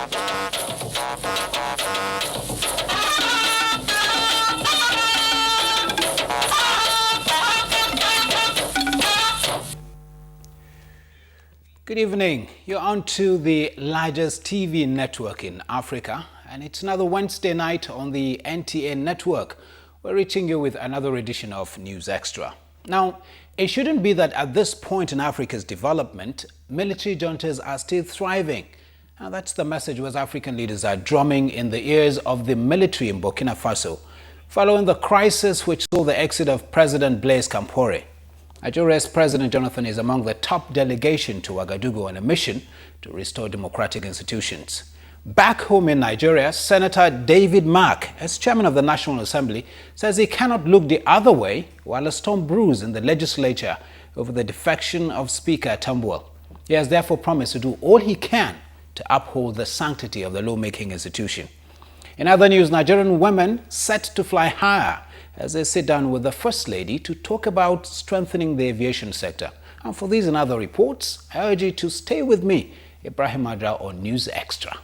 Good evening. You're on to the largest TV network in Africa, and it's another Wednesday night on the NTA network. We're reaching you with another edition of News Extra. Now, it shouldn't be that at this point in Africa's development, military juntas are still thriving. Now, that's the message West African leaders are drumming in the ears of the military in Burkina Faso, following the crisis which saw the exit of President Blaise Compaoré. Nigeria's President Jonathan is among the top delegation to Ouagadougou on a mission to restore democratic institutions. Back home in Nigeria, Senator David Mark, as chairman of the National Assembly, says he cannot look the other way while a storm brews in the legislature over the defection of Speaker Tambuwal. He has therefore promised to do all he can to uphold the sanctity of the lawmaking institution. In other news, Nigerian women set to fly higher as they sit down with the First Lady to talk about strengthening the aviation sector. And for these and other reports, I urge you to stay with me, Ibrahim Adra, on News Extra.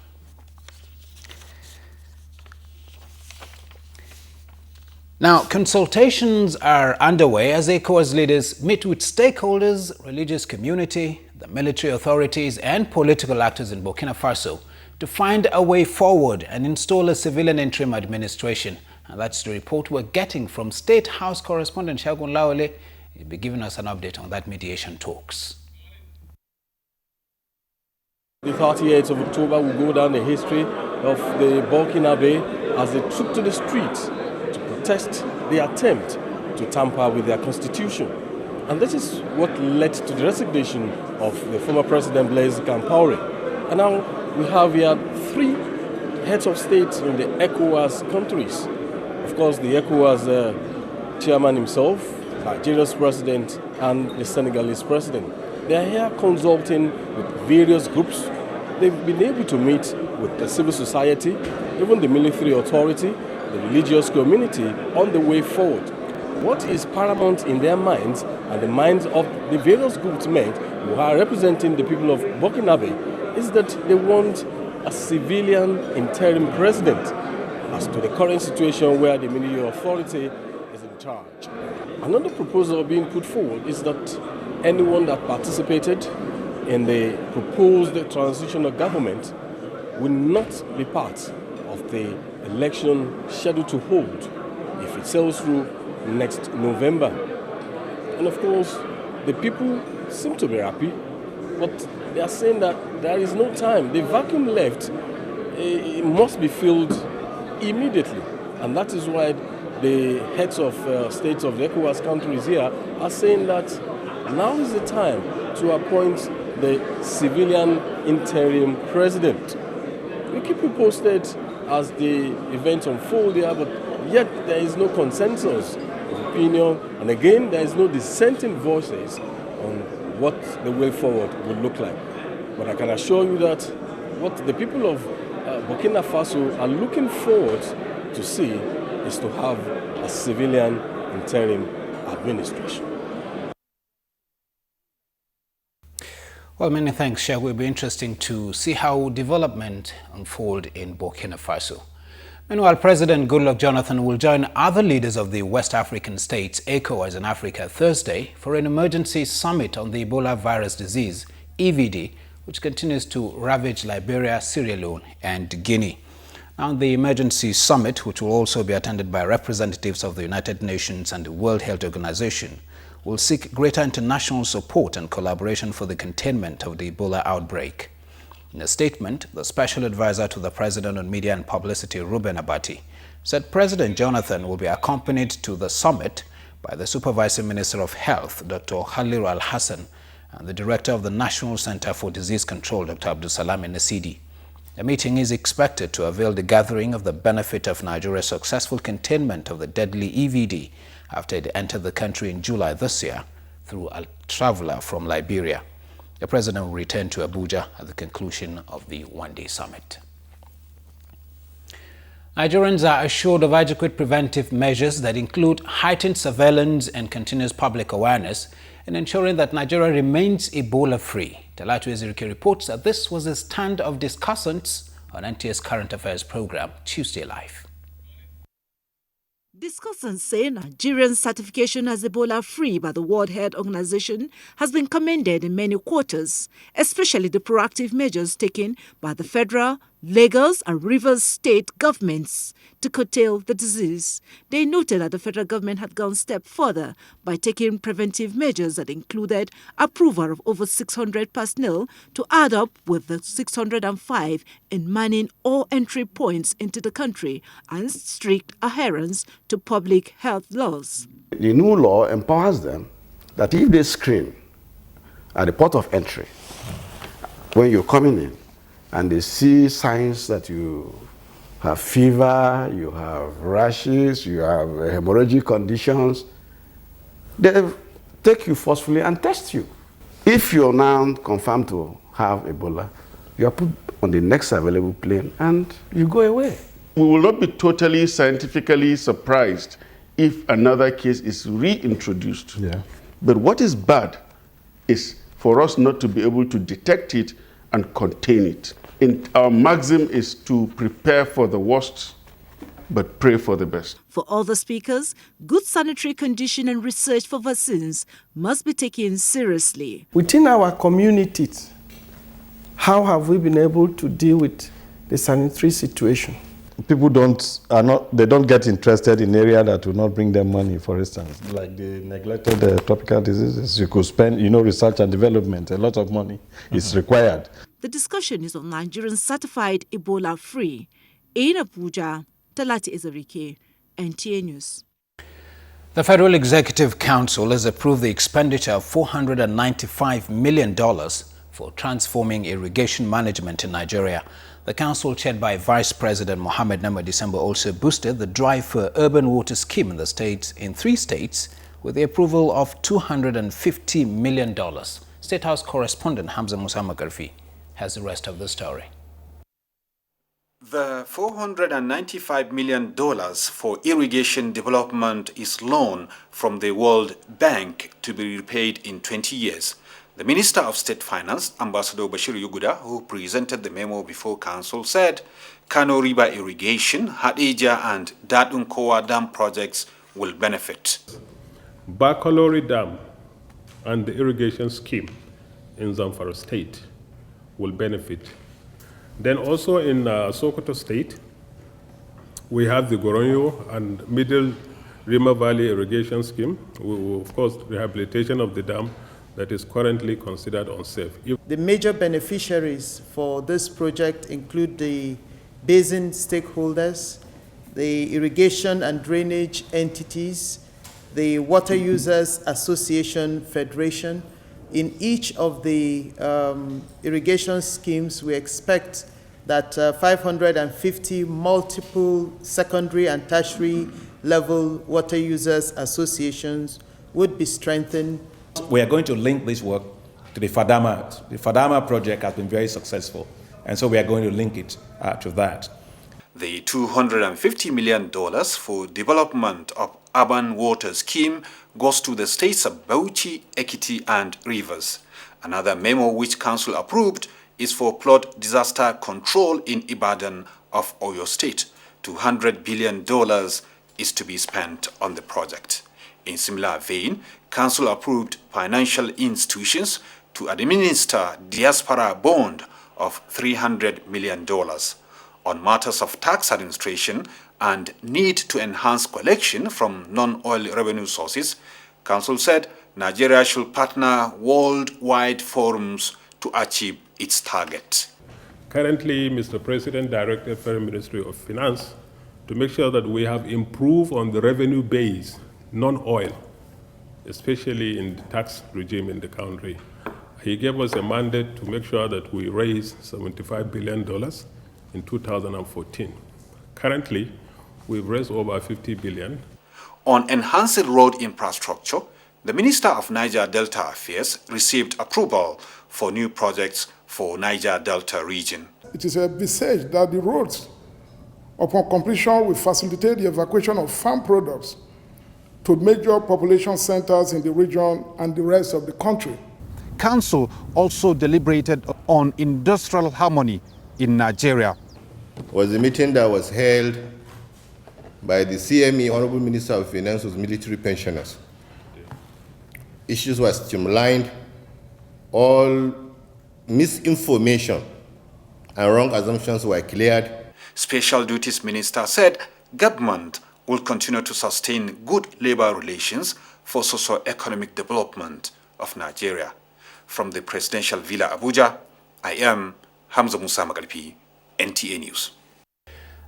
Now, consultations are underway as ECOWAS leaders meet with stakeholders, religious community, the military authorities and political actors in Burkina Faso to find a way forward and install a civilian interim administration. And that's the report we're getting from State House correspondent Shagun Lawale. He'll be giving us an update on that mediation talks. The 38th of October will go down the history of the Burkinabe as they took to the streets to protest the attempt to tamper with their constitution. And this is what led to the resignation of the former President Blaise Compaoré. And now we have here 3 heads of state in the ECOWAS countries. Of course, the ECOWAS chairman himself, Nigeria's president, and the Senegalese president. They are here consulting with various groups. They've been able to meet with the civil society, even the military authority, the religious community on the way forward. What is paramount in their minds and the minds of the various groups men who are representing the people of Burkinabe is that they want a civilian interim president as to the current situation where the military authority is in charge. Another proposal being put forward is that anyone that participated in the proposed transitional government will not be part of the election scheduled to hold if it sails through next November. And of course, the people seem to be happy, but they are saying that there is no time. The vacuum left it must be filled immediately. And that is why the heads of states of the ECOWAS countries here are saying that now is the time to appoint the civilian interim president. We keep you posted as the events unfold here, but yet there is no consensus of opinion, and again there is no dissenting voices on what the way forward would look like. But I can assure you that what the people of Burkina Faso are looking forward to see is to have a civilian interim administration. Well, many thanks, Shah. It will be interesting to see how development unfold in Burkina Faso. Meanwhile, President Goodluck Jonathan will join other leaders of the West African states, ECOWAS in Africa, Thursday for an emergency summit on the Ebola virus disease, EVD, which continues to ravage Liberia, Sierra Leone and Guinea. Now, the emergency summit, which will also be attended by representatives of the United Nations and the World Health Organization, will seek greater international support and collaboration for the containment of the Ebola outbreak. In a statement, the Special Advisor to the President on Media and Publicity, Ruben Abati, said President Jonathan will be accompanied to the summit by the Supervising Minister of Health, Dr. Khalil Al-Hassan, and the Director of the National Center for Disease Control, Dr. Abdulsalam Nesidi. The meeting is expected to avail the gathering of the benefit of Nigeria's successful containment of the deadly EVD after it entered the country in July this year through a traveler from Liberia. The President will return to Abuja at the conclusion of the one-day summit. Nigerians are assured of adequate preventive measures that include heightened surveillance and continuous public awareness in ensuring that Nigeria remains Ebola-free. Talatu Ezirike reports that this was a stand of discussants on NTA's Current Affairs program, Tuesday Live. Discussants say Nigeria's certification as Ebola-free by the World Health Organization has been commended in many quarters, especially the proactive measures taken by the federal, Lagos and Rivers state governments to curtail the disease. They noted that the federal government had gone a step further by taking preventive measures that included approval of over 600 personnel to add up with the 605 in manning all entry points into the country and strict adherence to public health laws. The new law empowers them that if they screen at the port of entry, when you're coming in, and they see signs that you have fever, you have rashes, you have hemorrhagic conditions, they take you forcefully and test you. If you're now confirmed to have Ebola, you are put on the next available plane and you go away. We will not be totally scientifically surprised if another case is reintroduced. Yeah. But what is bad is for us not to be able to detect it and contain it. Our maxim is to prepare for the worst, but pray for the best. For all the speakers, good sanitary condition and research for vaccines must be taken seriously. Within our communities, how have we been able to deal with the sanitary situation? People don't get interested in area that will not bring them money, for instance. Like the neglected tropical diseases, you could spend, research and development, a lot of money is required. The discussion is on Nigerian certified Ebola-free. In Abuja, Talati Ezerike, NTA News. The Federal Executive Council has approved the expenditure of $495 million for transforming irrigation management in Nigeria. The council, chaired by Vice President Mohammed Nama December, also boosted the drive for urban water scheme in the states, in 3 states, with the approval of $250 million. State House correspondent Hamza Musa Makarfi has the rest of the story. The $495 million for irrigation development is loan from the World Bank to be repaid in 20 years. The Minister of State Finance, Ambassador Bashir Yuguda, who presented the memo before Council, said Kano River Irrigation, Hadija and Dadunkowa Dam projects will benefit. Bakalori Dam and the irrigation scheme in Zamfara State will benefit. Then also in Sokoto State, we have the Goronyo and Middle Rima Valley irrigation scheme. Of course, rehabilitation of the dam that is currently considered unsafe. The major beneficiaries for this project include the basin stakeholders, the irrigation and drainage entities, the Water Users Association Federation. In each of the irrigation schemes, we expect that 550 multiple secondary and tertiary level water users associations would be strengthened. We are going to link this work to the Fadama. The Fadama project has been very successful, and so we are going to link it to that. The $250 million for development of urban water scheme goes to the states of Bauchi, Ekiti and Rivers. Another memo which Council approved is for flood disaster control in Ibadan of Oyo State. $200 billion is to be spent on the project. In similar vein, Council approved financial institutions to administer diaspora bond of $300 million. On matters of tax administration and need to enhance collection from non-oil revenue sources, Council said Nigeria should partner worldwide forums to achieve its target. Currently, Mr. President directed Federal Ministry of Finance to make sure that we have improved on the revenue base, non-oil, especially in the tax regime in the country. He gave us a mandate to make sure that we raise $75 billion in 2014. Currently, we've raised over $50 billion. On enhancing road infrastructure, the Minister of Niger Delta Affairs received approval for new projects for Niger Delta region. It is envisaged that the roads, upon completion, will facilitate the evacuation of farm products to major population centers in the region and the rest of the country. Council also deliberated on industrial harmony in Nigeria. was a meeting that was held by the CME, Honorable Minister of Finance, with military pensioners. Issues were streamlined, all misinformation and wrong assumptions were cleared. Special Duties Minister said government will continue to sustain good labor relations for socio-economic development of Nigeria. From the Presidential Villa, Abuja, I am Hamza Musa Magalpi, NTA News.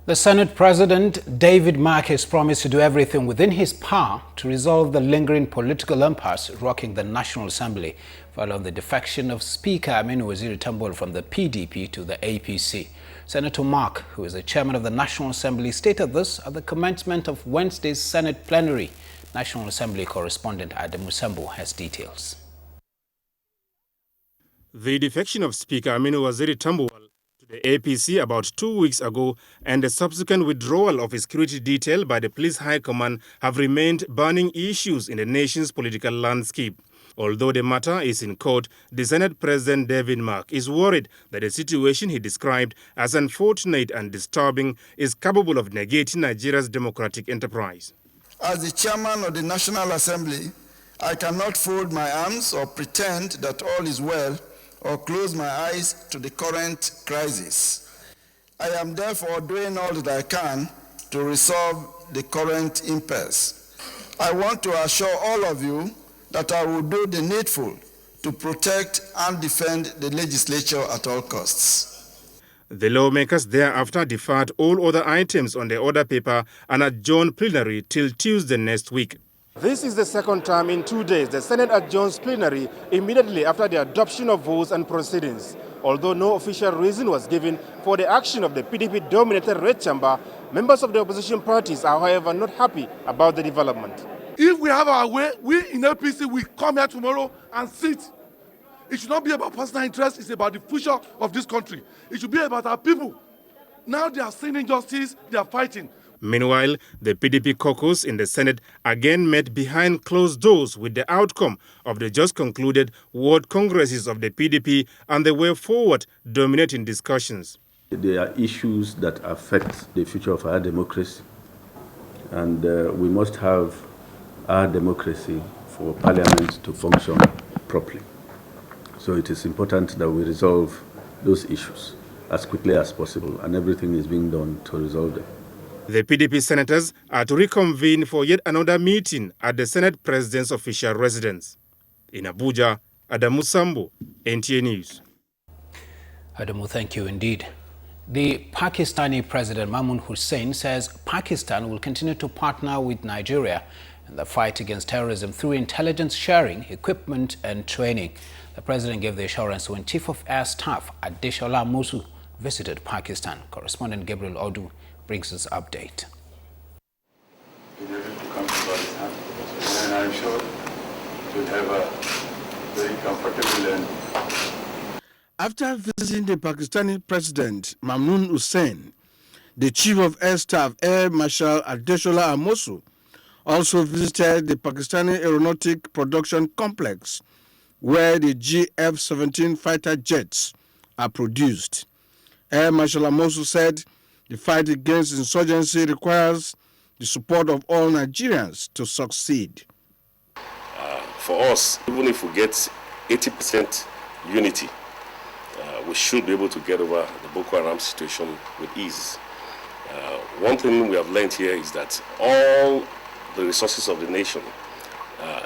The Senate President, David Mark, has promised to do everything within his power to resolve the lingering political impasse rocking the National Assembly following the defection of Speaker Aminu Waziri Tambol from the PDP to the APC. Senator Mark, who is the chairman of the National Assembly, stated this at the commencement of Wednesday's Senate plenary. National Assembly correspondent Adamu Sambo has details. The defection of Speaker Aminu Waziri Tambol to the APC about 2 weeks ago and the subsequent withdrawal of his security detail by the police high command have remained burning issues in the nation's political landscape. Although the matter is in court, the Senate President David Mark is worried that the situation he described as unfortunate and disturbing is capable of negating Nigeria's democratic enterprise. As the chairman of the National Assembly, I cannot fold my arms or pretend that all is well or close my eyes to the current crisis. I am therefore doing all that I can to resolve the current impasse. I want to assure all of you that I will do the needful to protect and defend the legislature at all costs. The lawmakers thereafter deferred all other items on the order paper and adjourned plenary till Tuesday next week. This is the second time in 2 days the Senate adjourns plenary immediately after the adoption of votes and proceedings. Although no official reason was given for the action of the PDP-dominated Red Chamber, members of the opposition parties are, however, not happy about the development. If we have our way, we in APC will come here tomorrow and sit. It should not be about personal interest, it's about the future of this country. It should be about our people. Now they are seeing injustice, they are fighting. Meanwhile, the PDP caucus in the Senate again met behind closed doors with the outcome of the just concluded World Congresses of the PDP and the way forward dominating discussions. There are issues that affect the future of our democracy, and we must have our democracy for Parliament to function properly. So it is important that we resolve those issues as quickly as possible, and everything is being done to resolve them. The PDP senators are to reconvene for yet another meeting at the Senate President's official residence. In Abuja, Adamu Sambo, NTA News. Adamu, thank you indeed. The Pakistani President Mahmoud Hussein says Pakistan will continue to partner with Nigeria in the fight against terrorism through intelligence sharing, equipment and training. The president gave the assurance when Chief of Air Staff Adeshola Mosu visited Pakistan. Correspondent Gabriel Odu brings us update. And I'm sure we'll have a very comfortable and... After visiting the Pakistani President Mahmoud Hussein, the Chief of Air Staff Air Marshal Adeshola Mosu also visited the Pakistani Aeronautic Production Complex, where the GF-17 fighter jets are produced. Air Marshal Mosu said the fight against insurgency requires the support of all Nigerians to succeed. For us, even if we get 80% unity, we should be able to get over the Boko Haram situation with ease. One thing we have learned here is that all the resources of the nation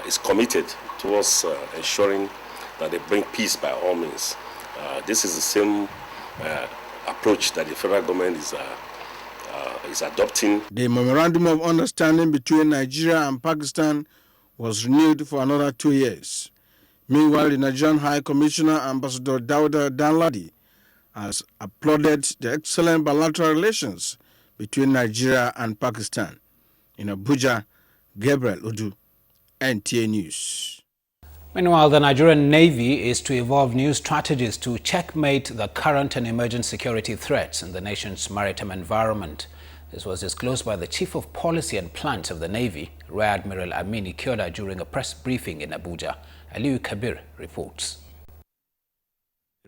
is committed towards ensuring that they bring peace by all means. This is the same approach that the federal government is adopting. The Memorandum of Understanding between Nigeria and Pakistan was renewed for another 2 years. Meanwhile, the Nigerian High Commissioner, Ambassador Dauda Danladi, has applauded the excellent bilateral relations between Nigeria and Pakistan. In Abuja, Gabriel Odu, NTA News. Meanwhile, the Nigerian Navy is to evolve new strategies to checkmate the current and emerging security threats in the nation's maritime environment. This was disclosed by the Chief of Policy and Plans of the Navy, Rear Admiral Amini Kyoda, during a press briefing in Abuja. Aliyu Kabir reports.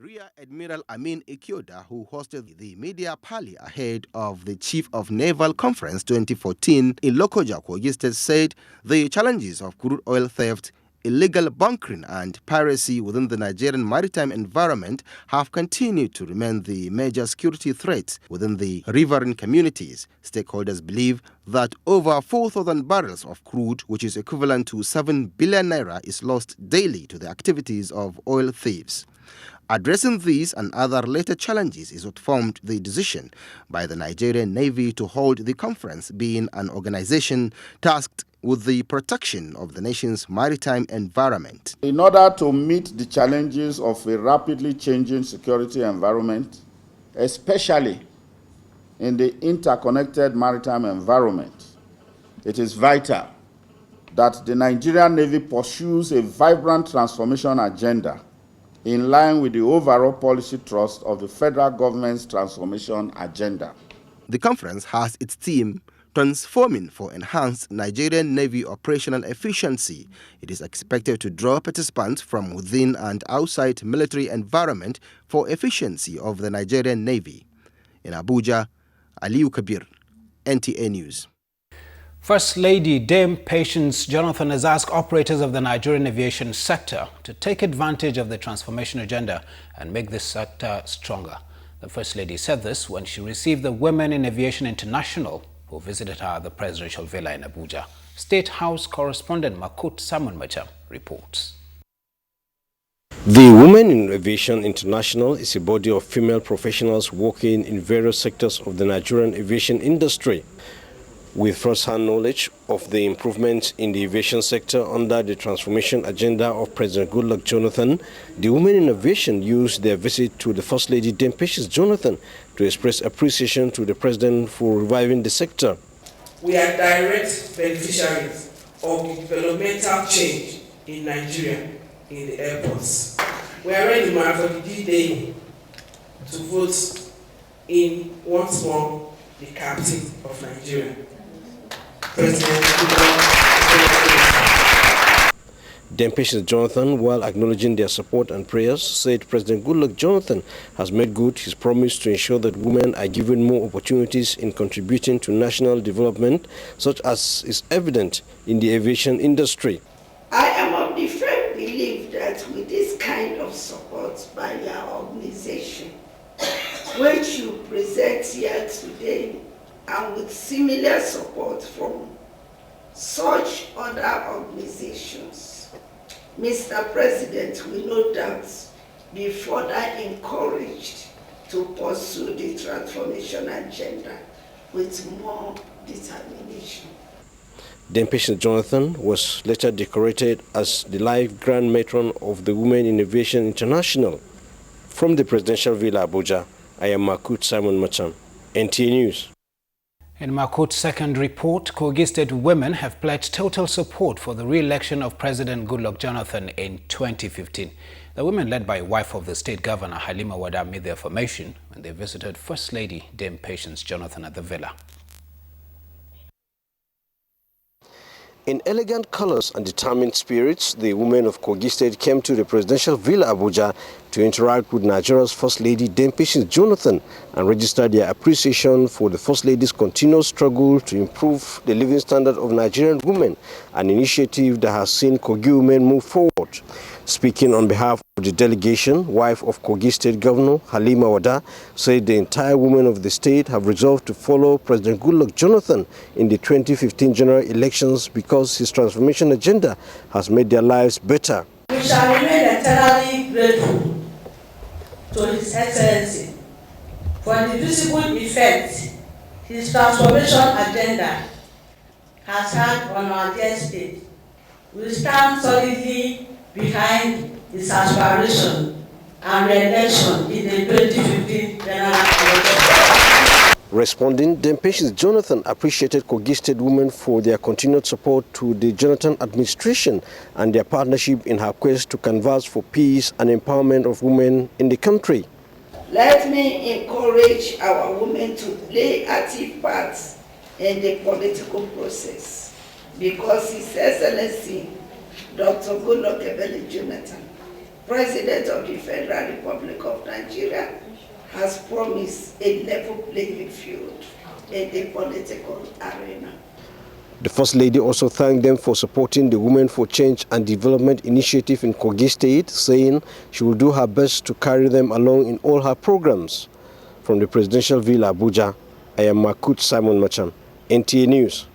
Rear Admiral Amin Ikyoda, who hosted the media parley ahead of the Chief of Naval Conference 2014 in Lokoja, Kogi State, said the challenges of crude oil theft, illegal bunkering and piracy within the Nigerian maritime environment have continued to remain the major security threats within the riverine communities. Stakeholders believe that over 4,000 barrels of crude, which is equivalent to 7 billion naira, is lost daily to the activities of oil thieves. Addressing these and other related challenges is what formed the decision by the Nigerian Navy to hold the conference, being an organization tasked with the protection of the nation's maritime environment. In order to meet the challenges of a rapidly changing security environment, especially in the interconnected maritime environment, it is vital that the Nigerian Navy pursues a vibrant transformation agenda in line with the overall policy thrust of the federal government's transformation agenda. The conference has its theme, Transforming for Enhanced Nigerian Navy Operational Efficiency. It is expected to draw participants from within and outside military environment for efficiency of the Nigerian Navy. In Abuja, Aliyu Kabir, NTA News. First Lady Dame Patience Jonathan has asked operators of the Nigerian aviation sector to take advantage of the transformation agenda and make this sector stronger. The First Lady said this when she received the Women in Aviation International, who visited her at the presidential villa in Abuja. State House correspondent Makut Samun Macham reports. The Women in Aviation International is a body of female professionals working in various sectors of the Nigerian aviation industry. With first-hand knowledge of the improvements in the aviation sector under the transformation agenda of President Goodluck Jonathan, the Women in Aviation used their visit to the First Lady Dame Patience Jonathan to express appreciation to the President for reviving the sector. We are direct beneficiaries of the developmental change in Nigeria in the airports. We are ready for the D-Day to vote in once more the captain of Nigeria. Dame Patience Jonathan, while acknowledging their support and prayers, said President Goodluck Jonathan has made good his promise to ensure that women are given more opportunities in contributing to national development, such as is evident in the aviation industry. I am of the firm belief that with this kind of support by your organization, which you present here today, and with similar support from such other organizations, Mr. President will no doubt be further encouraged to pursue the transformation agenda with more determination. Dame Patience Jonathan was later decorated as the life Grand Matron of the Women in Aviation International. From the Presidential Villa, Abuja, I am Makut Simon Macham, NTA News. In Makut's second report, Kogi State women have pledged total support for the re-election of President Goodluck Jonathan in 2015. The women, led by wife of the state governor, Halima Wada, made the affirmation when they visited First Lady Dame Patience Jonathan at the villa. In elegant colors and determined spirits, the women of Kogi State came to the presidential villa Abuja to interact with Nigeria's First Lady Dame Patience Jonathan and register their appreciation for the First Lady's continuous struggle to improve the living standard of Nigerian women, an initiative that has seen Kogi women move forward. Speaking on behalf of the delegation, wife of Kogi State Governor Halima Wada said the entire women of the state have resolved to follow President Goodluck Jonathan in the 2015 general elections because his transformation agenda has made their lives better. We shall remain eternally grateful to His Excellency for the visible effect his transformation agenda has had on our dear state. We stand solidly behind his aspiration and re-election in the 2015 general election. Responding, Dame Patience Jonathan appreciated Kogi State women for their continued support to the Jonathan administration and their partnership in her quest to canvass for peace and empowerment of women in the country. Let me encourage our women to play active parts in the political process because His Excellency Dr. Goodluck Jonathan President of the Federal Republic of Nigeria has promised a level playing field in the political arena. The First Lady also thanked them for supporting the Women for Change and Development initiative in Kogi State, saying she will do her best to carry them along in all her programs. From the Presidential Villa, Abuja, I am Makut Simon Machan, NTA News.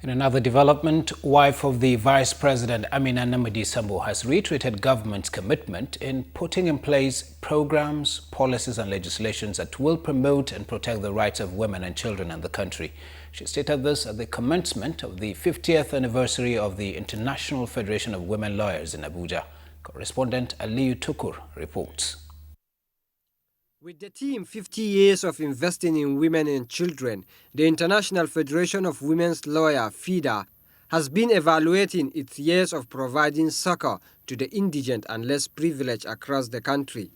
In another development, wife of the Vice President Amina Namadi Sambo has reiterated government's commitment in putting in place programs, policies and legislations that will promote and protect the rights of women and children in the country. She stated this at the commencement of the 50th anniversary of the International Federation of Women Lawyers in Abuja. Correspondent Aliyu Tukur reports. With the theme 50 years of investing in women and children, the International Federation of Women's Lawyers, FIDA, has been evaluating its years of providing succor to the indigent and less privileged across the country.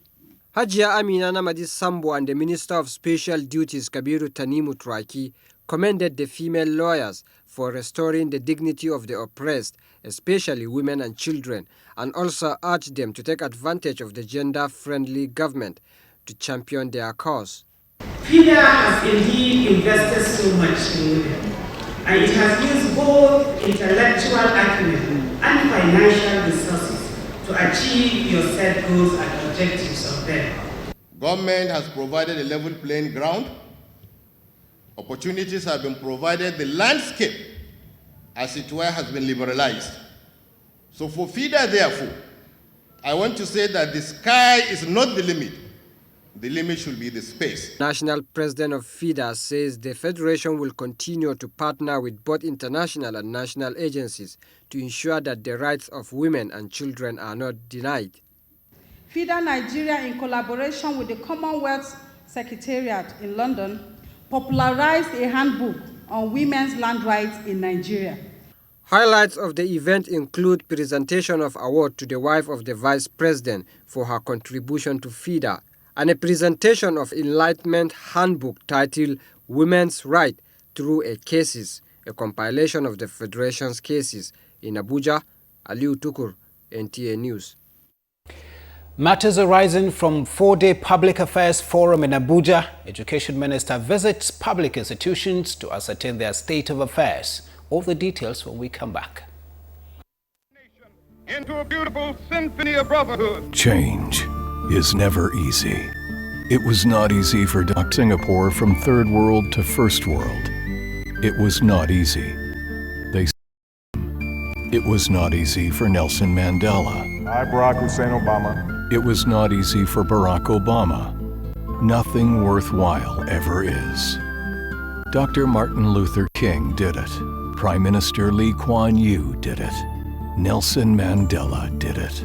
Hajia Amina Namadi Sambo and the Minister of Special Duties Kabiru Tanimu Traki commended the female lawyers for restoring the dignity of the oppressed, especially women and children, and also urged them to take advantage of the gender-friendly government to champion their cause. FIDA has indeed invested so much in women, and it has used both intellectual acumen and financial resources to achieve your set goals and objectives of them. Government has provided a level playing ground. Opportunities have been provided. The landscape, as it were, has been liberalized. So for FIDA, therefore, I want to say that the sky is not the limit. The limit should be the space. National President of FIDA says the Federation will continue to partner with both international and national agencies to ensure that the rights of women and children are not denied. FIDA Nigeria, in collaboration with the Commonwealth Secretariat in London, popularized a handbook on women's land rights in Nigeria. Highlights of the event include presentation of award to the wife of the Vice President for her contribution to FIDA, and a presentation of Enlightenment Handbook titled Women's Right Through a Cases, a compilation of the Federation's cases. In Abuja, Aliu Tukur, NTA News. Matters arising from four-day Public Affairs Forum in Abuja, Education Minister visits public institutions to ascertain their state of affairs. All the details when we come back. Into a beautiful symphony of brotherhood. Change is never easy. It was not easy for Singapore from third world to first world. It was not easy. It was not easy for Nelson Mandela. I, Barack Hussein Obama. It was not easy for Barack Obama. Nothing worthwhile ever is. Dr. Martin Luther King did it. Prime Minister Lee Kuan Yew did it. Nelson Mandela did it.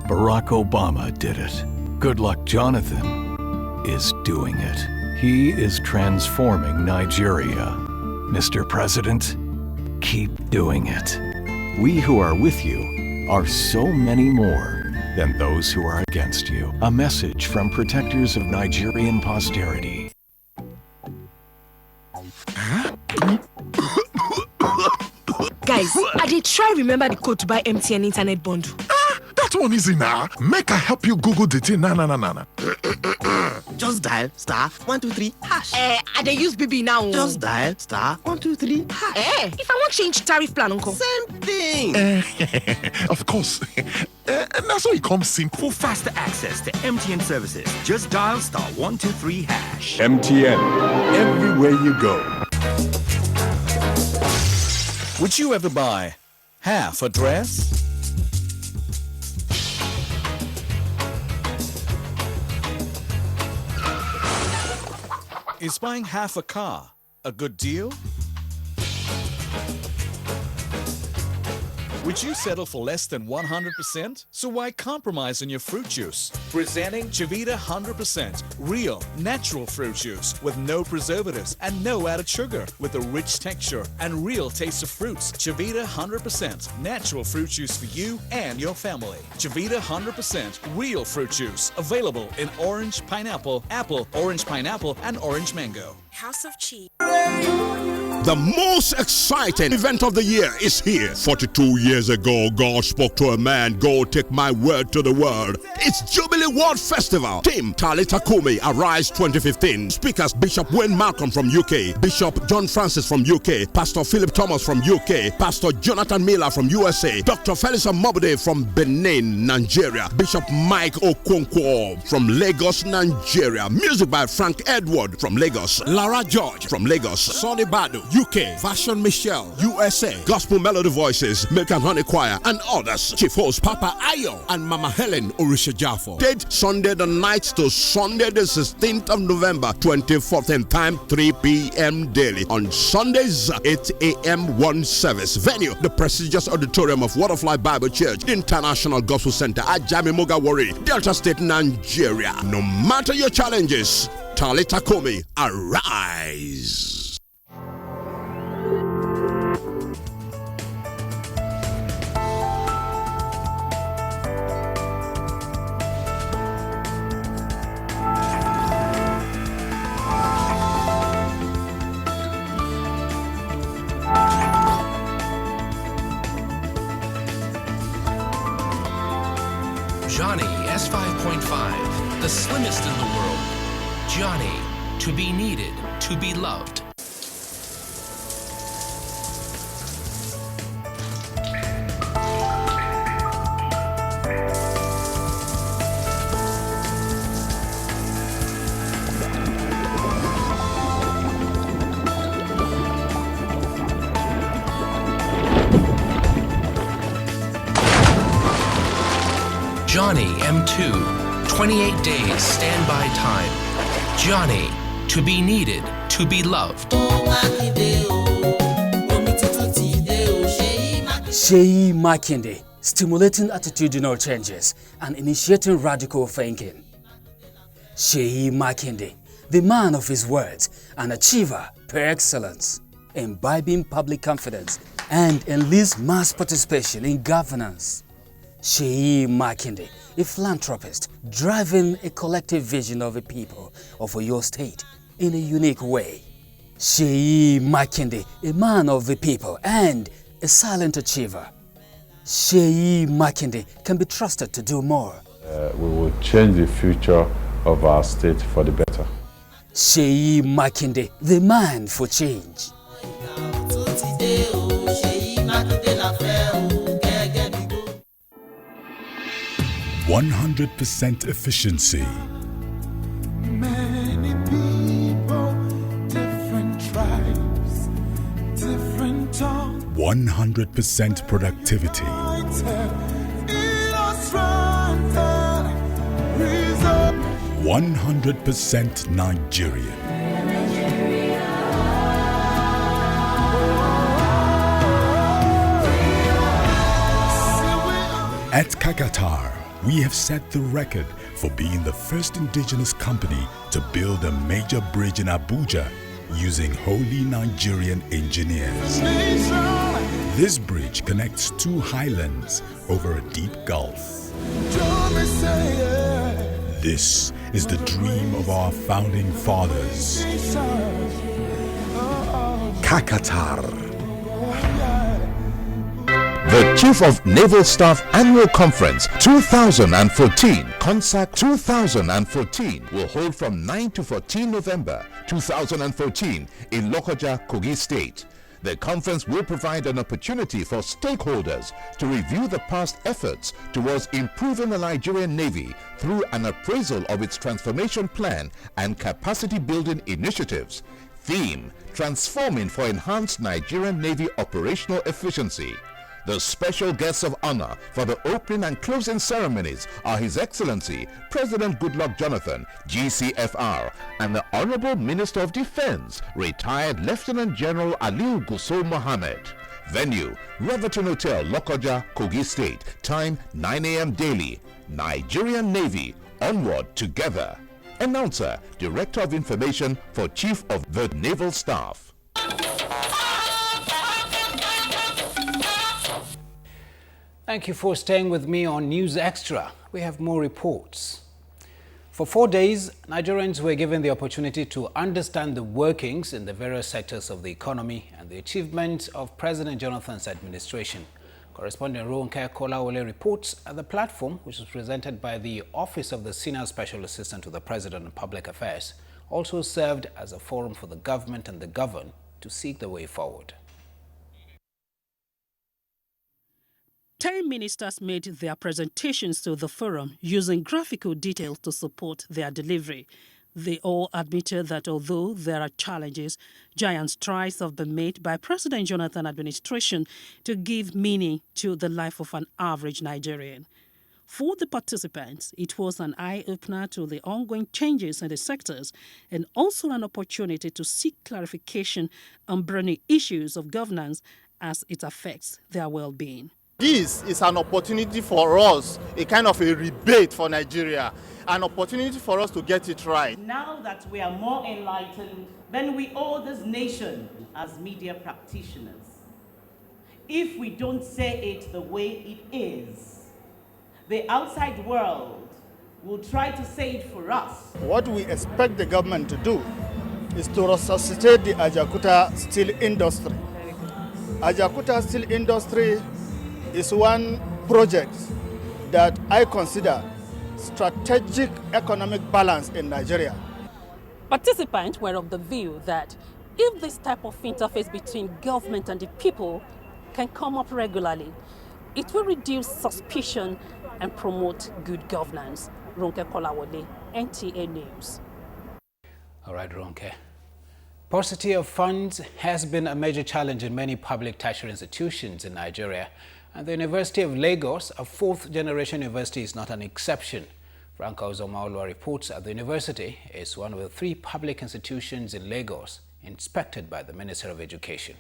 Barack Obama did it. Goodluck Jonathan is doing it. He is transforming Nigeria. Mr. President, keep doing it. We who are with you are so many more than those who are against you. A message from protectors of Nigerian posterity. Guys, I did try remember the code to buy MTN internet bundle. That one easy now. Make I help you Google the thing. Nah. Just dial *123# I dey use BB now. Just dial *123#. If I want change tariff plan, uncle. Same thing. Of course. That's why it comes simple. For faster access to MTN services, just dial *123#. MTN. Everywhere you go. Would you ever buy half a dress? Is buying half a car a good deal? Would you settle for less than 100%? So why compromise on your fruit juice? Presenting Chivita 100% real, natural fruit juice with no preservatives and no added sugar, with a rich texture and real taste of fruits. Chivita 100% natural fruit juice for you and your family. Chivita 100% real fruit juice, available in orange, pineapple, apple, orange pineapple, and orange mango. House of Cheese. The most exciting event of the year is here. 42 years ago, God spoke to a man, go take my word to the world. It's Jubilee World Festival. Team Talita Kumi, Arise 2015. Speakers Bishop Wayne Malcolm from UK, Bishop John Francis from UK, Pastor Philip Thomas from UK, Pastor Jonathan Miller from USA, Dr. Felix Mobode from Benin, Nigeria, Bishop Mike Okonkwo from Lagos, Nigeria. Music by Frank Edward from Lagos, Lara George from Lagos, Sonny Badu, UK, Fashion Michelle, USA, Gospel Melody Voices, Milk and Honey Choir, and others. Chief host Papa Ayo and Mama Helen Orisha Jaffo. Date Sunday the 9th to Sunday the 16th of November 2014. Time 3 p.m. daily. On Sundays 8 a.m. one service. Venue the prestigious auditorium of Word of Life Bible Church International Gospel Center at Jamimoga Wari, Delta State, Nigeria. No matter your challenges, Talita Kumi, arise. Johnny S5.5, the slimmest in the world. Johnny, to be needed, to be loved. Johnny M2, 28 days standby time. Johnny, to be needed, to be loved. Sheyi Makinde, stimulating attitudinal changes and initiating radical thinking. Sheyi Makinde, the man of his words, an achiever per excellence, imbibing public confidence and enlist mass participation in governance. Sheyi Makinde, a philanthropist, driving a collective vision of a people of your state in a unique way. Sheyi Makinde, a man of the people and a silent achiever. Sheyi Makinde can be trusted to do more. We will change the future of our state for the better. Sheyi Makinde, the man for change. 100% efficiency. Many people, different tribes, different tongues. 100% productivity. 100% Nigerian. At Kakatar, we have set the record for being the first indigenous company to build a major bridge in Abuja using wholly Nigerian engineers. This bridge connects two highlands over a deep gulf. This is the dream of our founding fathers. Kakatar. The Chief of Naval Staff Annual Conference 2014, CONSAC 2014, will hold from 9 to 14 November 2014 in Lokoja, Kogi State. The conference will provide an opportunity for stakeholders to review the past efforts towards improving the Nigerian Navy through an appraisal of its transformation plan and capacity building initiatives. Theme: Transforming for Enhanced Nigerian Navy Operational Efficiency. The special guests of honor for the opening and closing ceremonies are His Excellency President Goodluck Jonathan, GCFR, and the Honorable Minister of Defense, retired Lieutenant General Aliu Gusau Mohammed. Venue: Reverton Hotel, Lokoja, Kogi State. Time: 9 a.m. daily. Nigerian Navy, onward together. Announcer, Director of Information for Chief of the Naval Staff. Thank you for staying with me on News Extra. We have more reports. For 4 days, Nigerians were given the opportunity to understand the workings in the various sectors of the economy and the achievements of President Jonathan's administration. Correspondent Ronke Kolawole reports at the platform, which was presented by the Office of the Senior Special Assistant to the President on Public Affairs, also served as a forum for the government and the governed to seek the way forward. 10 ministers made their presentations to the forum using graphical details to support their delivery. They all admitted that although there are challenges, giant strides have been made by President Jonathan's administration to give meaning to the life of an average Nigerian. For the participants, it was an eye-opener to the ongoing changes in the sectors and also an opportunity to seek clarification on burning issues of governance as it affects their well-being. This is an opportunity for us, a kind of a rebate for Nigeria, an opportunity for us to get it right. Now that we are more enlightened than we owe this nation as media practitioners, if we don't say it the way it is, the outside world will try to say it for us. What we expect the government to do is to resuscitate the Ajaokuta steel industry. Ajaokuta steel industry is one project that I consider strategic economic balance in Nigeria. Participants were of the view that if this type of interface between government and the people can come up regularly, it will reduce suspicion and promote good governance. Ronke Kolawole, NTA News. All right, Ronke. Paucity of funds has been a major challenge in many public tertiary institutions in Nigeria, and the University of Lagos, a fourth-generation university, is not an exception. Franca Uzomaolwa reports that the university is one of the 3 public institutions in Lagos inspected by the Minister of Education.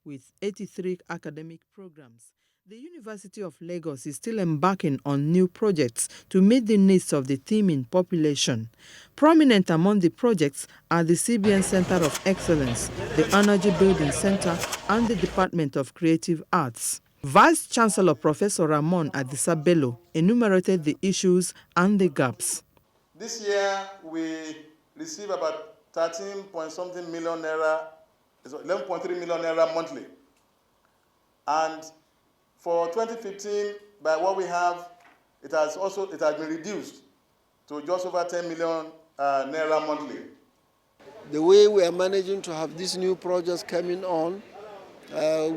With 83 academic programs, the University of Lagos is still embarking on new projects to meet the needs of the teeming population. Prominent among the projects are the CBN Center of Excellence, the Energy Building Center, and the Department of Creative Arts. Vice-Chancellor Professor Ramon Adisabello enumerated the issues and the gaps. This year, we receive about 13-point-something million naira, 11.3 million naira monthly. And for 2015, by what we have, it has been reduced to just over 10 million naira monthly. The way we are managing to have these new projects coming on,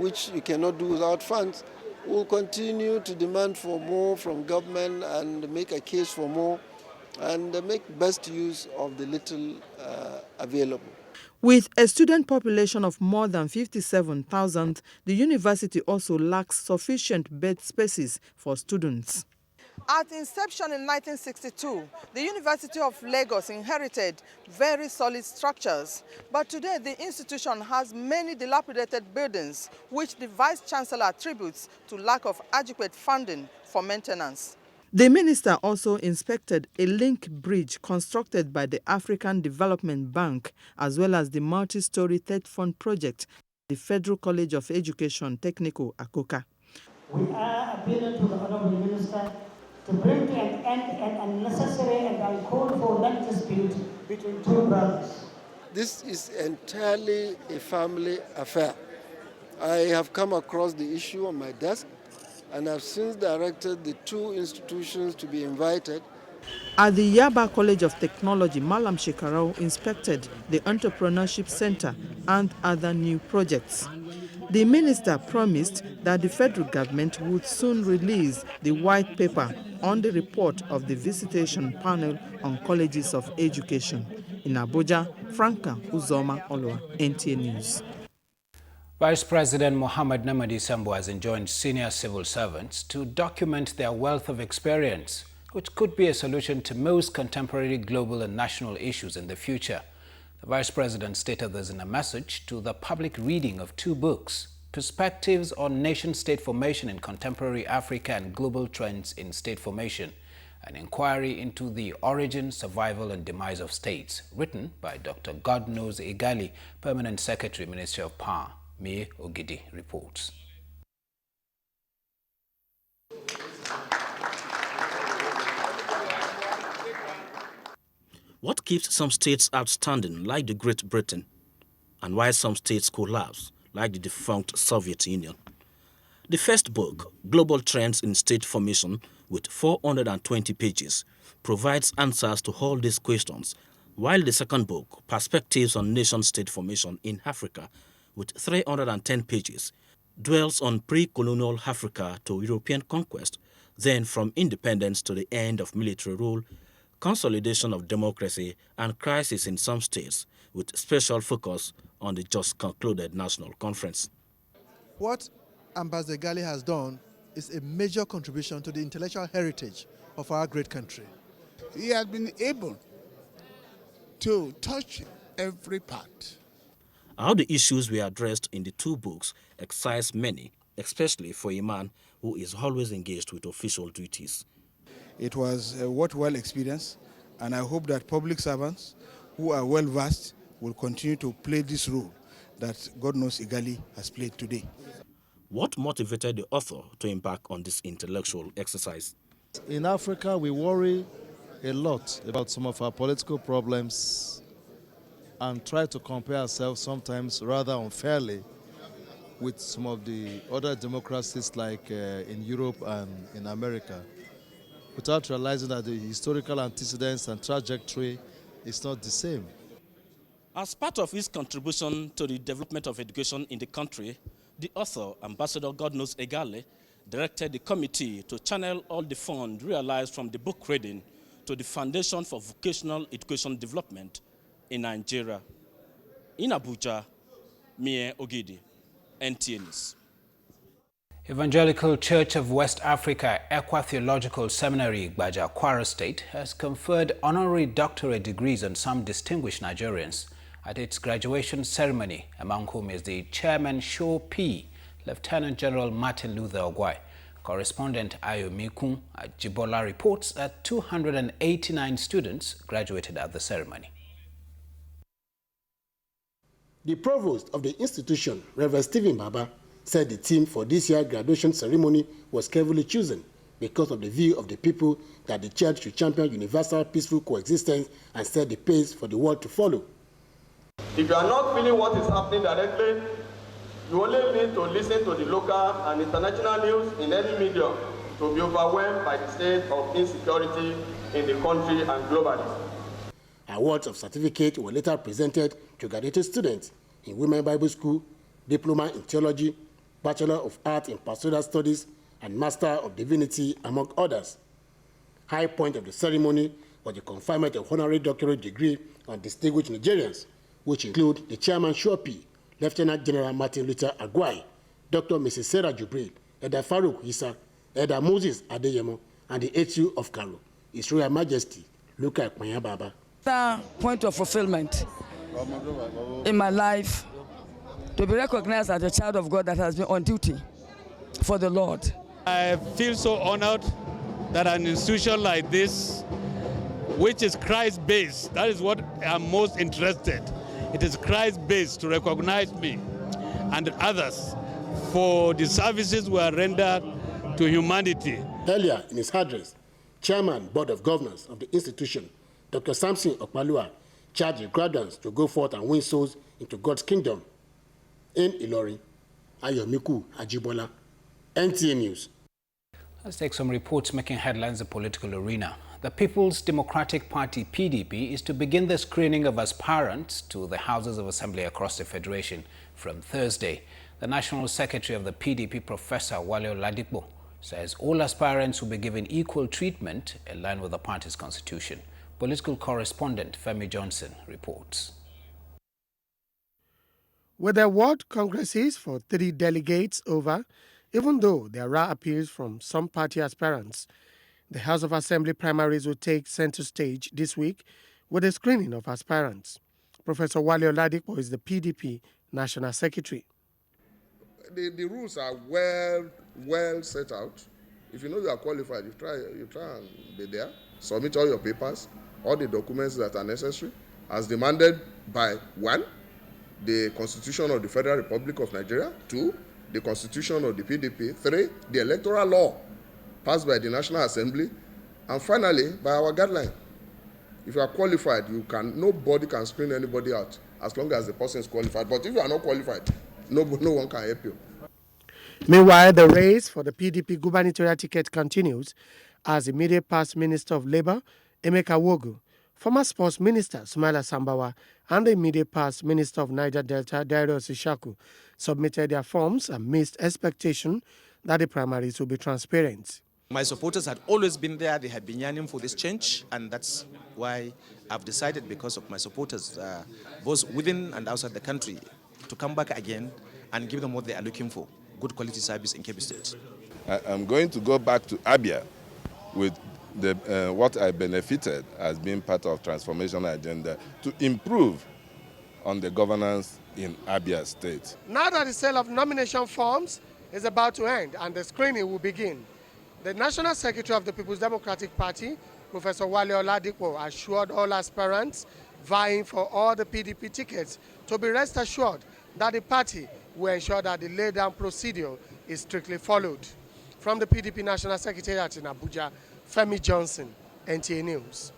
which we cannot do without funds, we'll continue to demand for more from government and make a case for more and make best use of the little available. With a student population of more than 57,000, the university also lacks sufficient bed spaces for students. At inception in 1962, the University of Lagos inherited very solid structures. But today, the institution has many dilapidated buildings, which the Vice-Chancellor attributes to lack of adequate funding for maintenance. The minister also inspected a link bridge constructed by the African Development Bank, as well as the multi-story third fund project, the Federal College of Education Technical, Akoka. We are appealing to the Honorable Minister to bring to an end an unnecessary and uncalled for land dispute between 2 brothers. This is entirely a family affair. I have come across the issue on my desk, and I've since directed the 2 institutions to be invited. At the Yaba College of Technology, Malam Shekarau inspected the Entrepreneurship Center and other new projects. The minister promised that the federal government would soon release the white paper on the report of the visitation panel on colleges of education. In Abuja, Franca Uzomaolwa, NTA News. Vice President Mohamed Namadi Sambo has enjoined senior civil servants to document their wealth of experience, which could be a solution to most contemporary global and national issues in the future. The Vice President stated this in a message to the public reading of 2 books, Perspectives on Nation-State Formation in Contemporary Africa and Global Trends in State Formation, an inquiry into the origin, survival and demise of states, written by Dr. Godknows Igali, Permanent Secretary, Ministry of Power. Mie Ogidi reports. What keeps some states outstanding, like the Great Britain, and why some states collapse, like the defunct Soviet Union? The first book, Global Trends in State Formation, with 420 pages, provides answers to all these questions, while the second book, Perspectives on Nation-State Formation in Africa, with 310 pages, dwells on pre-colonial Africa to European conquest, then from independence to the end of military rule, consolidation of democracy, and crisis in some states, with special focus on the just concluded National Conference. What Ambassador Igali has done is a major contribution to the intellectual heritage of our great country. He has been able to touch every part. How the issues were addressed in the two books excite many, especially for a man who is always engaged with official duties. It was a worthwhile experience, and I hope that public servants who are well versed will continue to play this role that Godknows Igali has played today. What motivated the author to embark on this intellectual exercise? In Africa, we worry a lot about some of our political problems and try to compare ourselves sometimes rather unfairly with some of the other democracies like in Europe and in America, without realizing that the historical antecedents and trajectory is not the same. As part of his contribution to the development of education in the country, the author, Ambassador Godknows Igali, directed the committee to channel all the funds realized from the book reading to the Foundation for Vocational Education Development in Nigeria. In Abuja, Mie Ogidi, NTA News. Evangelical Church of West Africa Ekwa Theological Seminary, Gbaja, Kwara State, has conferred honorary doctorate degrees on some distinguished Nigerians at its graduation ceremony, among whom is the Chairman Show P, Lieutenant General Martin Luther Ogwai. Correspondent Ayo Mikun Jibola reports that 289 students graduated at the ceremony. The provost of the institution, Reverend Stephen Baba, said the theme for this year's graduation ceremony was carefully chosen because of the view of the people that the church should champion universal peaceful coexistence and set the pace for the world to follow. If you are not feeling what is happening directly, you only need to listen to the local and international news in any medium to be overwhelmed by the state of insecurity in the country and globally. Awards of certificate were later presented to graduated students in Women Bible School, Diploma in Theology, Bachelor of Art in Pastoral Studies, and Master of Divinity, among others. High point of the ceremony was the conferment of honorary doctorate degree on distinguished Nigerians, which include the Chairman Shopi, Lieutenant General Martin Luther Ogwai, Dr. Mrs. Sarah Jubril, Eda Farouk Issa, Eda Moses Adeyemo, and the HU of Karo, His Royal Majesty, Luka Ekpanya Baba. The point of fulfillment in my life, to be recognized as a child of God that has been on duty for the Lord. I feel so honored that an institution like this, which is Christ-based, that is what I'm most interested. It is Christ-based to recognize me and others for the services we are rendered to humanity. Earlier in his address, Chairman, Board of Governors of the institution, Dr. Samson Okpalua, charged the graduates to go forth and win souls into God's kingdom. In Ilori, Ayomiku Ajibola, NTA News. Let's take some reports making headlines in the political arena. The People's Democratic Party, PDP, is to begin the screening of aspirants to the Houses of Assembly across the Federation from Thursday. The National Secretary of the PDP, Professor Wale Oladipo, says all aspirants will be given equal treatment in line with the party's constitution. Political correspondent Femi Johnson reports. With the World Congresses for 3 delegates over, even though there are appeals from some party aspirants, the House of Assembly primaries will take center stage this week with a screening of aspirants. Professor Wale Oladipo is the PDP National Secretary. The rules are well set out If you know you are qualified, you try and be there, submit all your papers, all the documents that are necessary, as demanded by 1, the Constitution of the Federal Republic of Nigeria, 2, the Constitution of the PDP, 3, the electoral law passed by the National Assembly, and finally, by our guideline. If you are qualified, nobody can screen anybody out as long as the person is qualified. But if you are not qualified, no one can help you. Meanwhile, the race for the PDP gubernatorial ticket continues as immediate past Minister of Labour, Emeka Wogu, former Sports Minister, Sumaila Sambawa, and the immediate past Minister of Niger Delta, Darius Ishaku, submitted their forms and missed expectation that the primaries will be transparent. My supporters had always been there. They had been yearning for this change, and that's why I've decided, because of my supporters, both within and outside the country, to come back again and give them what they are looking for, good quality service in Kebbi State. I'm going to go back to Abia with what I benefited as being part of transformational agenda to improve on the governance in Abia State. Now that the sale of nomination forms is about to end and the screening will begin, the National Secretary of the People's Democratic Party, Professor Wale Oladipo, assured all aspirants vying for all the PDP tickets to be rest assured that the party will ensure that the laid-down procedure is strictly followed. From the PDP National Secretariat in Abuja, Femi Johnson, NTA News.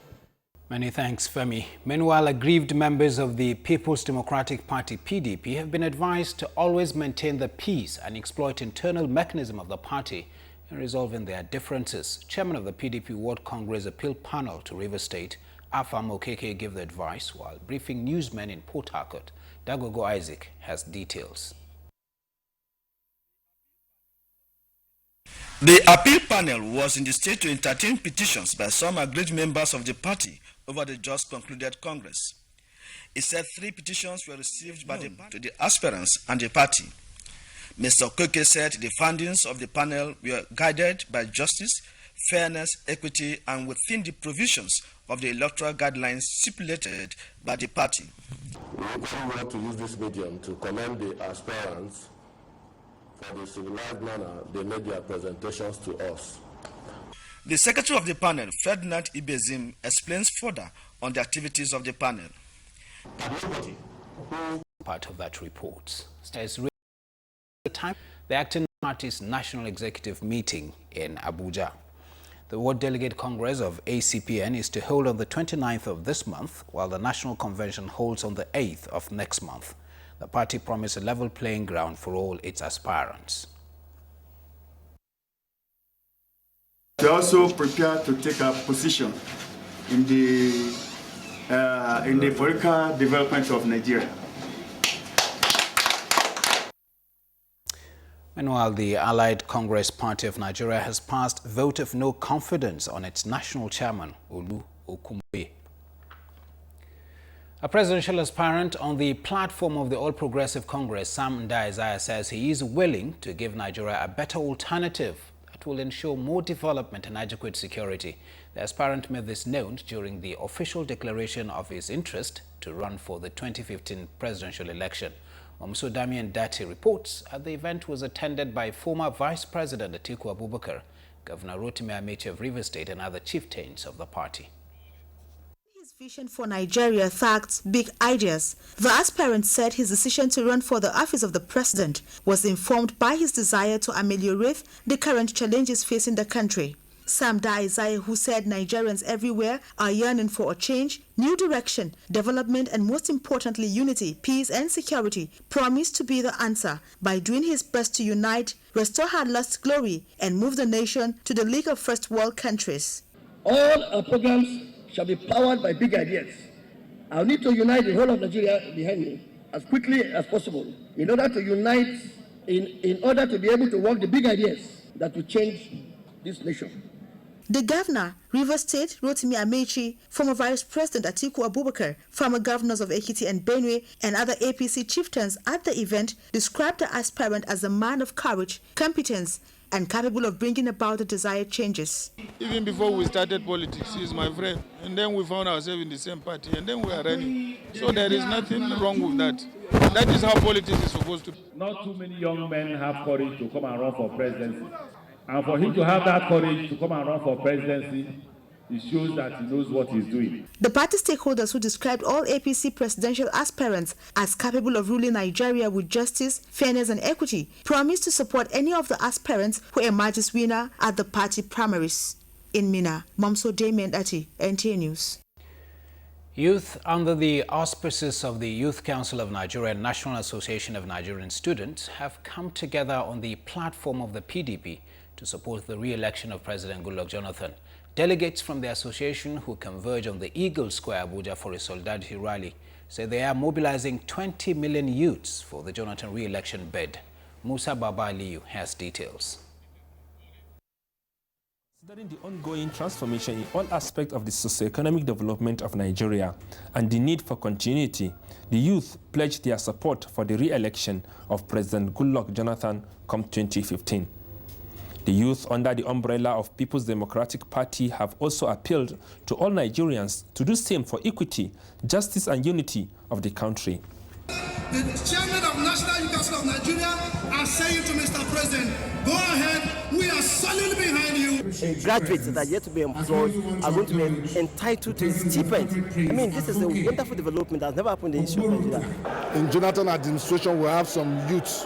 Many thanks, Femi. Meanwhile, aggrieved members of the People's Democratic Party, PDP, have been advised to always maintain the peace and exploit internal mechanism of the party in resolving their differences. Chairman of the PDP World Congress Appeal Panel to Rivers State, Afam Okeke, gave the advice while briefing newsmen in Port Harcourt. Dagogo Isaac has details. The appeal panel was in the state to entertain petitions by some aggrieved members of the party over the just concluded Congress. It said 3 petitions were received by to the aspirants and the party. Mr. Okeke said the findings of the panel were guided by justice, fairness, equity, and within the provisions of the electoral guidelines stipulated by the party. We want to use this medium to commend the aspirants for the civilized manner they made their presentations to us. The secretary of the panel, Ferdinand Ibezim, explains further on the activities of the panel. Part of that report. The acting party's national executive meeting in Abuja. The World Delegate Congress of ACPN is to hold on the 29th of this month, while the National Convention holds on the 8th of next month. The party promised a level playing ground for all its aspirants. They also prepare to take a position in the political development of Nigeria. Meanwhile, the Allied Congress Party of Nigeria has passed vote of no confidence on its national chairman, Olu Okumbe. A presidential aspirant on the platform of the All Progressive Congress, Sam Ndai-Isaiah, says he is willing to give Nigeria a better alternative that will ensure more development and adequate security. The aspirant made this known during the official declaration of his interest to run for the 2015 presidential election. Mamso Damian Dati reports the event was attended by former Vice President Atiku Abubakar, Governor Rotimi Amechi of Rivers State, and other chieftains of the party. His vision for Nigeria facts big ideas. The aspirant said his decision to run for the office of the president was informed by his desire to ameliorate the current challenges facing the country. Sam Ndai-Isaiah, who said Nigerians everywhere are yearning for a change, new direction, development, and most importantly, unity, peace, and security, promised to be the answer by doing his best to unite, restore our lost glory, and move the nation to the League of First World Countries. All our programs shall be powered by big ideas. I'll need to unite the whole of Nigeria behind me as quickly as possible in order to unite, in order to be able to work the big ideas that will change this nation. The governor, Rivers State, Rotimi Amechi, former Vice President Atiku Abubakar, former governors of Ekiti and Benue, and other APC chieftains at the event described the aspirant as a man of courage, competence, and capable of bringing about the desired changes. Even before we started politics, he is my friend, and then we found ourselves in the same party, and then we are running. So there is nothing wrong with that. That is how politics is supposed to be. Not too many young men have courage to come and run for presidency. And for him to have that courage to come and run for presidency, it shows that he knows what he's doing. The party stakeholders, who described all APC presidential aspirants as capable of ruling Nigeria with justice, fairness and equity, promised to support any of the aspirants who emerges winner at the party primaries. In Mina, Momso Damien Ati, NTA News. Youth under the auspices of the Youth Council of Nigeria and National Association of Nigerian Students have come together on the platform of the PDP to support the re-election of President Goodluck Jonathan. Delegates from the association who converge on the Eagle Square, Abuja, for a solidarity rally say they are mobilizing 20 million youths for the Jonathan re-election bid. Musa Baba Aliyu has details. Considering the ongoing transformation in all aspects of the socio-economic development of Nigeria and the need for continuity, the youth pledged their support for the re-election of President Goodluck Jonathan come 2015. The youth under the umbrella of People's Democratic Party have also appealed to all Nigerians to do same for equity, justice and unity of the country. The chairman of National Youth Council of Nigeria are saying to Mr. President, go ahead, we are solidly behind you. Graduates that are yet to be employed are going to be entitled to a stipend. I mean, this is a wonderful development that has never happened in the history of Nigeria. In Jonathan administration, we have some youths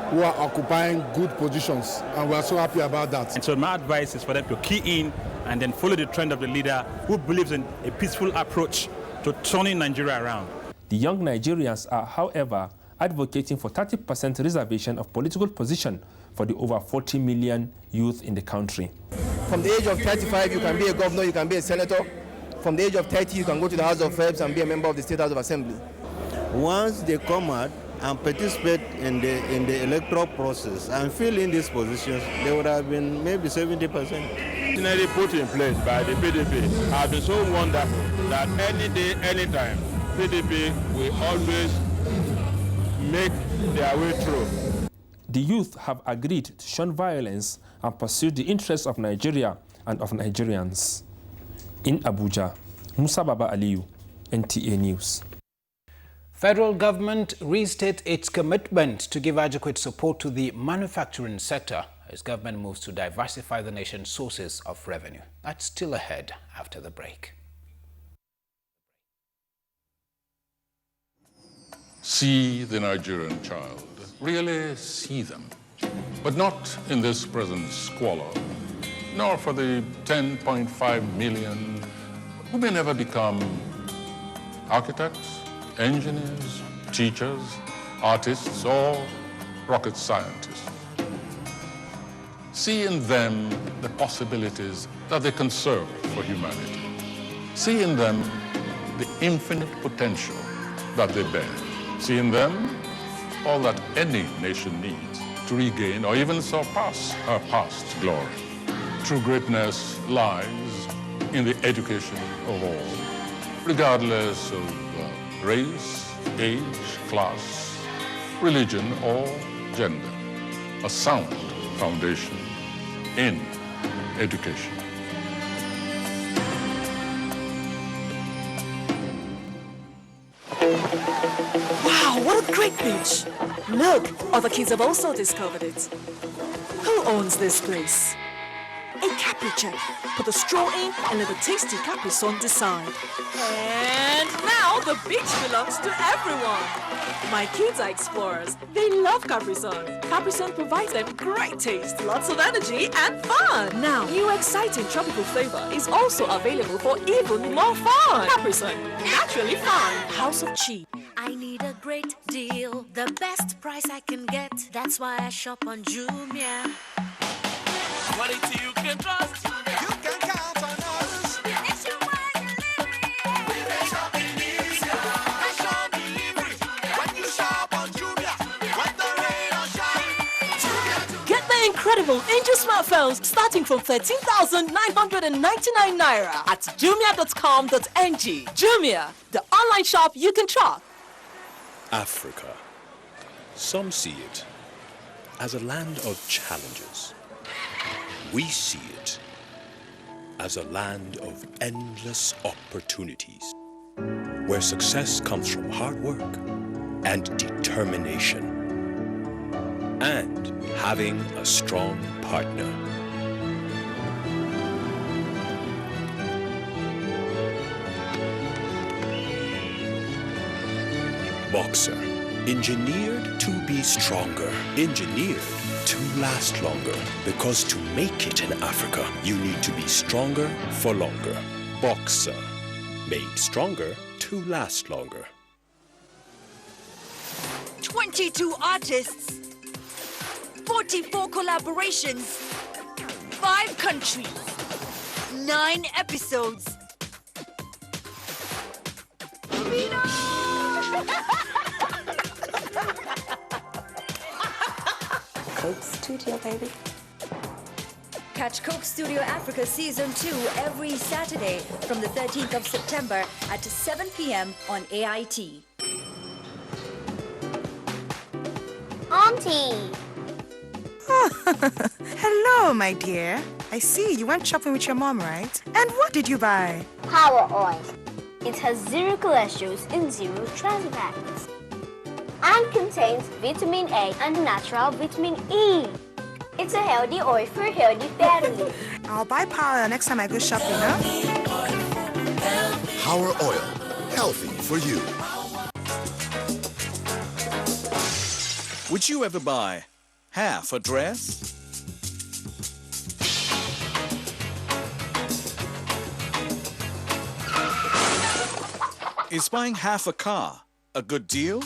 who are occupying good positions, and we are so happy about that. And so my advice is for them to key in and then follow the trend of the leader who believes in a peaceful approach to turning Nigeria around. The young Nigerians are, however, advocating for 30% reservation of political position for the over 40 million youth in the country. From the age of 35, you can be a governor, you can be a senator. From the age of 30, you can go to the House of Reps and be a member of the State House of Assembly. Once they come out and participate in the electoral process and fill in these positions, they would have been maybe 70%. Originally put in place by the PDP have been so wonderful that any day, anytime, PDP will always make their way through. The youth have agreed to shun violence and pursue the interests of Nigeria and of Nigerians. In Abuja, Musa Baba Aliyu, NTA News. Federal government restates its commitment to give adequate support to the manufacturing sector as government moves to diversify the nation's sources of revenue. That's still ahead after the break. See the Nigerian child, really see them, but not in this present squalor, nor for the 10.5 million who may never become architects, engineers, teachers, artists, or rocket scientists. See in them the possibilities that they can serve for humanity. See in them the infinite potential that they bear. See in them all that any nation needs to regain or even surpass her past glory. True greatness lies in the education of all, regardless of race, age, class, religion, or gender. A sound foundation in education. Wow, what a great beach! Look, other kids have also discovered it. Who owns this place? A Capri check. Put a straw in and let the tasty Capri Sun decide. And now the beach belongs to everyone. My kids are explorers. They love Capri Sun. Capri Sun provides them great taste, lots of energy and fun. Now, new exciting tropical flavor is also available for even more fun. Capri Sun, naturally fun. House of Chi. I need a great deal, the best price I can get. That's why I shop on Jumia. Quality you can trust. You can count on us. Nationwide delivery. We make shopping easier. Cash on delivery. When you shop on Jumia, when the rain or shine. Get the incredible Angel smartphones starting from 13,999 naira at jumia.com.ng. Jumia, the online shop you can trust. Africa. Some see it as a land of challenges. We see it as a land of endless opportunities, where success comes from hard work and determination. and having a strong partner. Boxer, engineered to be stronger, engineered to last longer, because to make it in Africa, you need to be stronger for longer. Boxer, made stronger to last longer. 22 artists, 44 collaborations, 5 countries, 9 episodes. Coke Studio, baby. Catch Coke Studio Africa Season 2 every Saturday from the 13th of September at 7 p.m. on AIT. Auntie! Hello, my dear. I see you went shopping with your mom, right? And what did you buy? Power Oil. It has 0 cholesterol and 0 trans fats. And contains vitamin A and natural vitamin E. It's a healthy oil for a healthy family. I'll buy Power Oil next time I go shopping, huh? Power Oil. Healthy for you. Would you ever buy half a dress? Is buying half a car a good deal?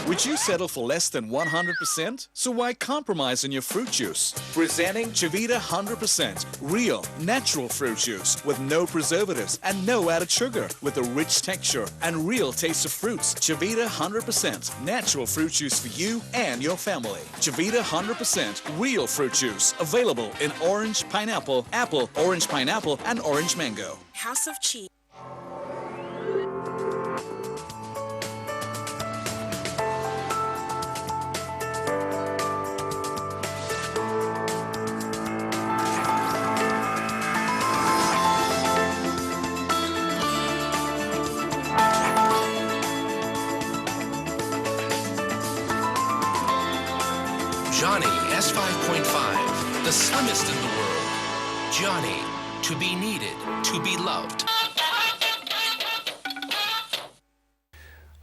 Would you settle for less than 100%? So why compromise on your fruit juice? Presenting Chivita 100% real, natural fruit juice with no preservatives and no added sugar, with a rich texture and real taste of fruits. Chivita 100% natural fruit juice for you and your family. Chivita 100% real fruit juice, available in orange, pineapple, apple, orange pineapple, and orange mango. House of Cheese. Johnny S5.5, the slimmest in the world. Johnny, to be needed, to be loved.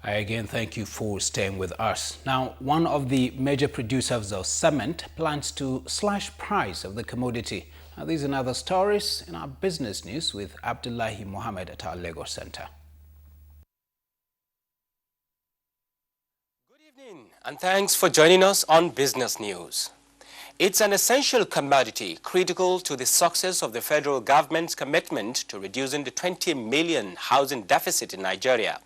I again thank you for staying with us. Now, one of the major producers of cement plans to slash price of the commodity. Now, these and other stories in our business news with Abdullahi Mohammed at our Lagos Center. And thanks for joining us on Business News. It's an essential commodity critical to the success of the federal government's commitment to reducing the 20 million housing deficit in Nigeria.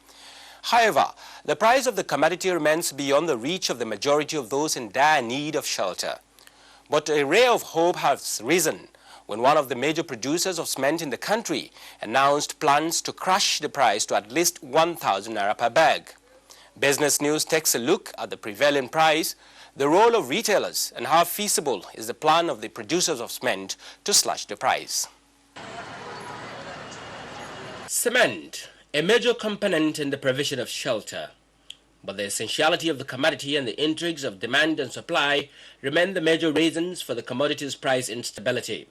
However, the price of the commodity remains beyond the reach of the majority of those in dire need of shelter. But a ray of hope has risen when one of the major producers of cement in the country announced plans to crush the price to at least 1,000 naira per bag. Business News takes a look at the prevailing price, the role of retailers, and how feasible is the plan of the producers of cement to slash the price. Cement, a major component in the provision of shelter. But the essentiality of the commodity and the intrigues of demand and supply remain the major reasons for the commodity's price instability.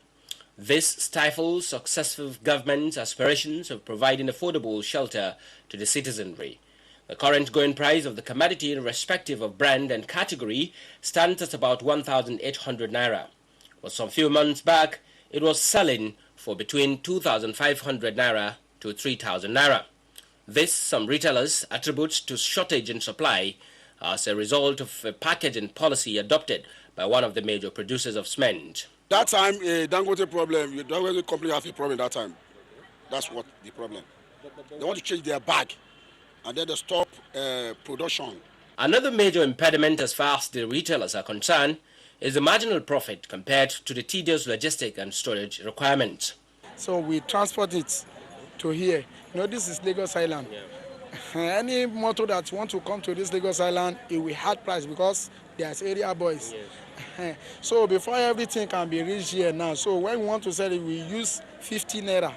This stifles successive governments' aspirations of providing affordable shelter to the citizenry. The current going price of the commodity, irrespective of brand and category, stands at about 1,800 naira. But some few months back, it was selling for between 2,500 naira to 3,000 naira. This, some retailers attribute to shortage in supply as a result of a packaging policy adopted by one of the major producers of cement. That time, Dangote problem, the Dangote company has a problem that time. That's what the problem. They want to change their bag, and then they stop production. Another major impediment as far as the retailers are concerned is the marginal profit compared to the tedious logistic and storage requirements. So we transport it to here. You know, this is Lagos Island. Yeah. Any motor that want to come to this Lagos Island, it will hard price because there's area boys. Yes. So before everything can be reached here now, so when we want to sell it, we use 50 naira.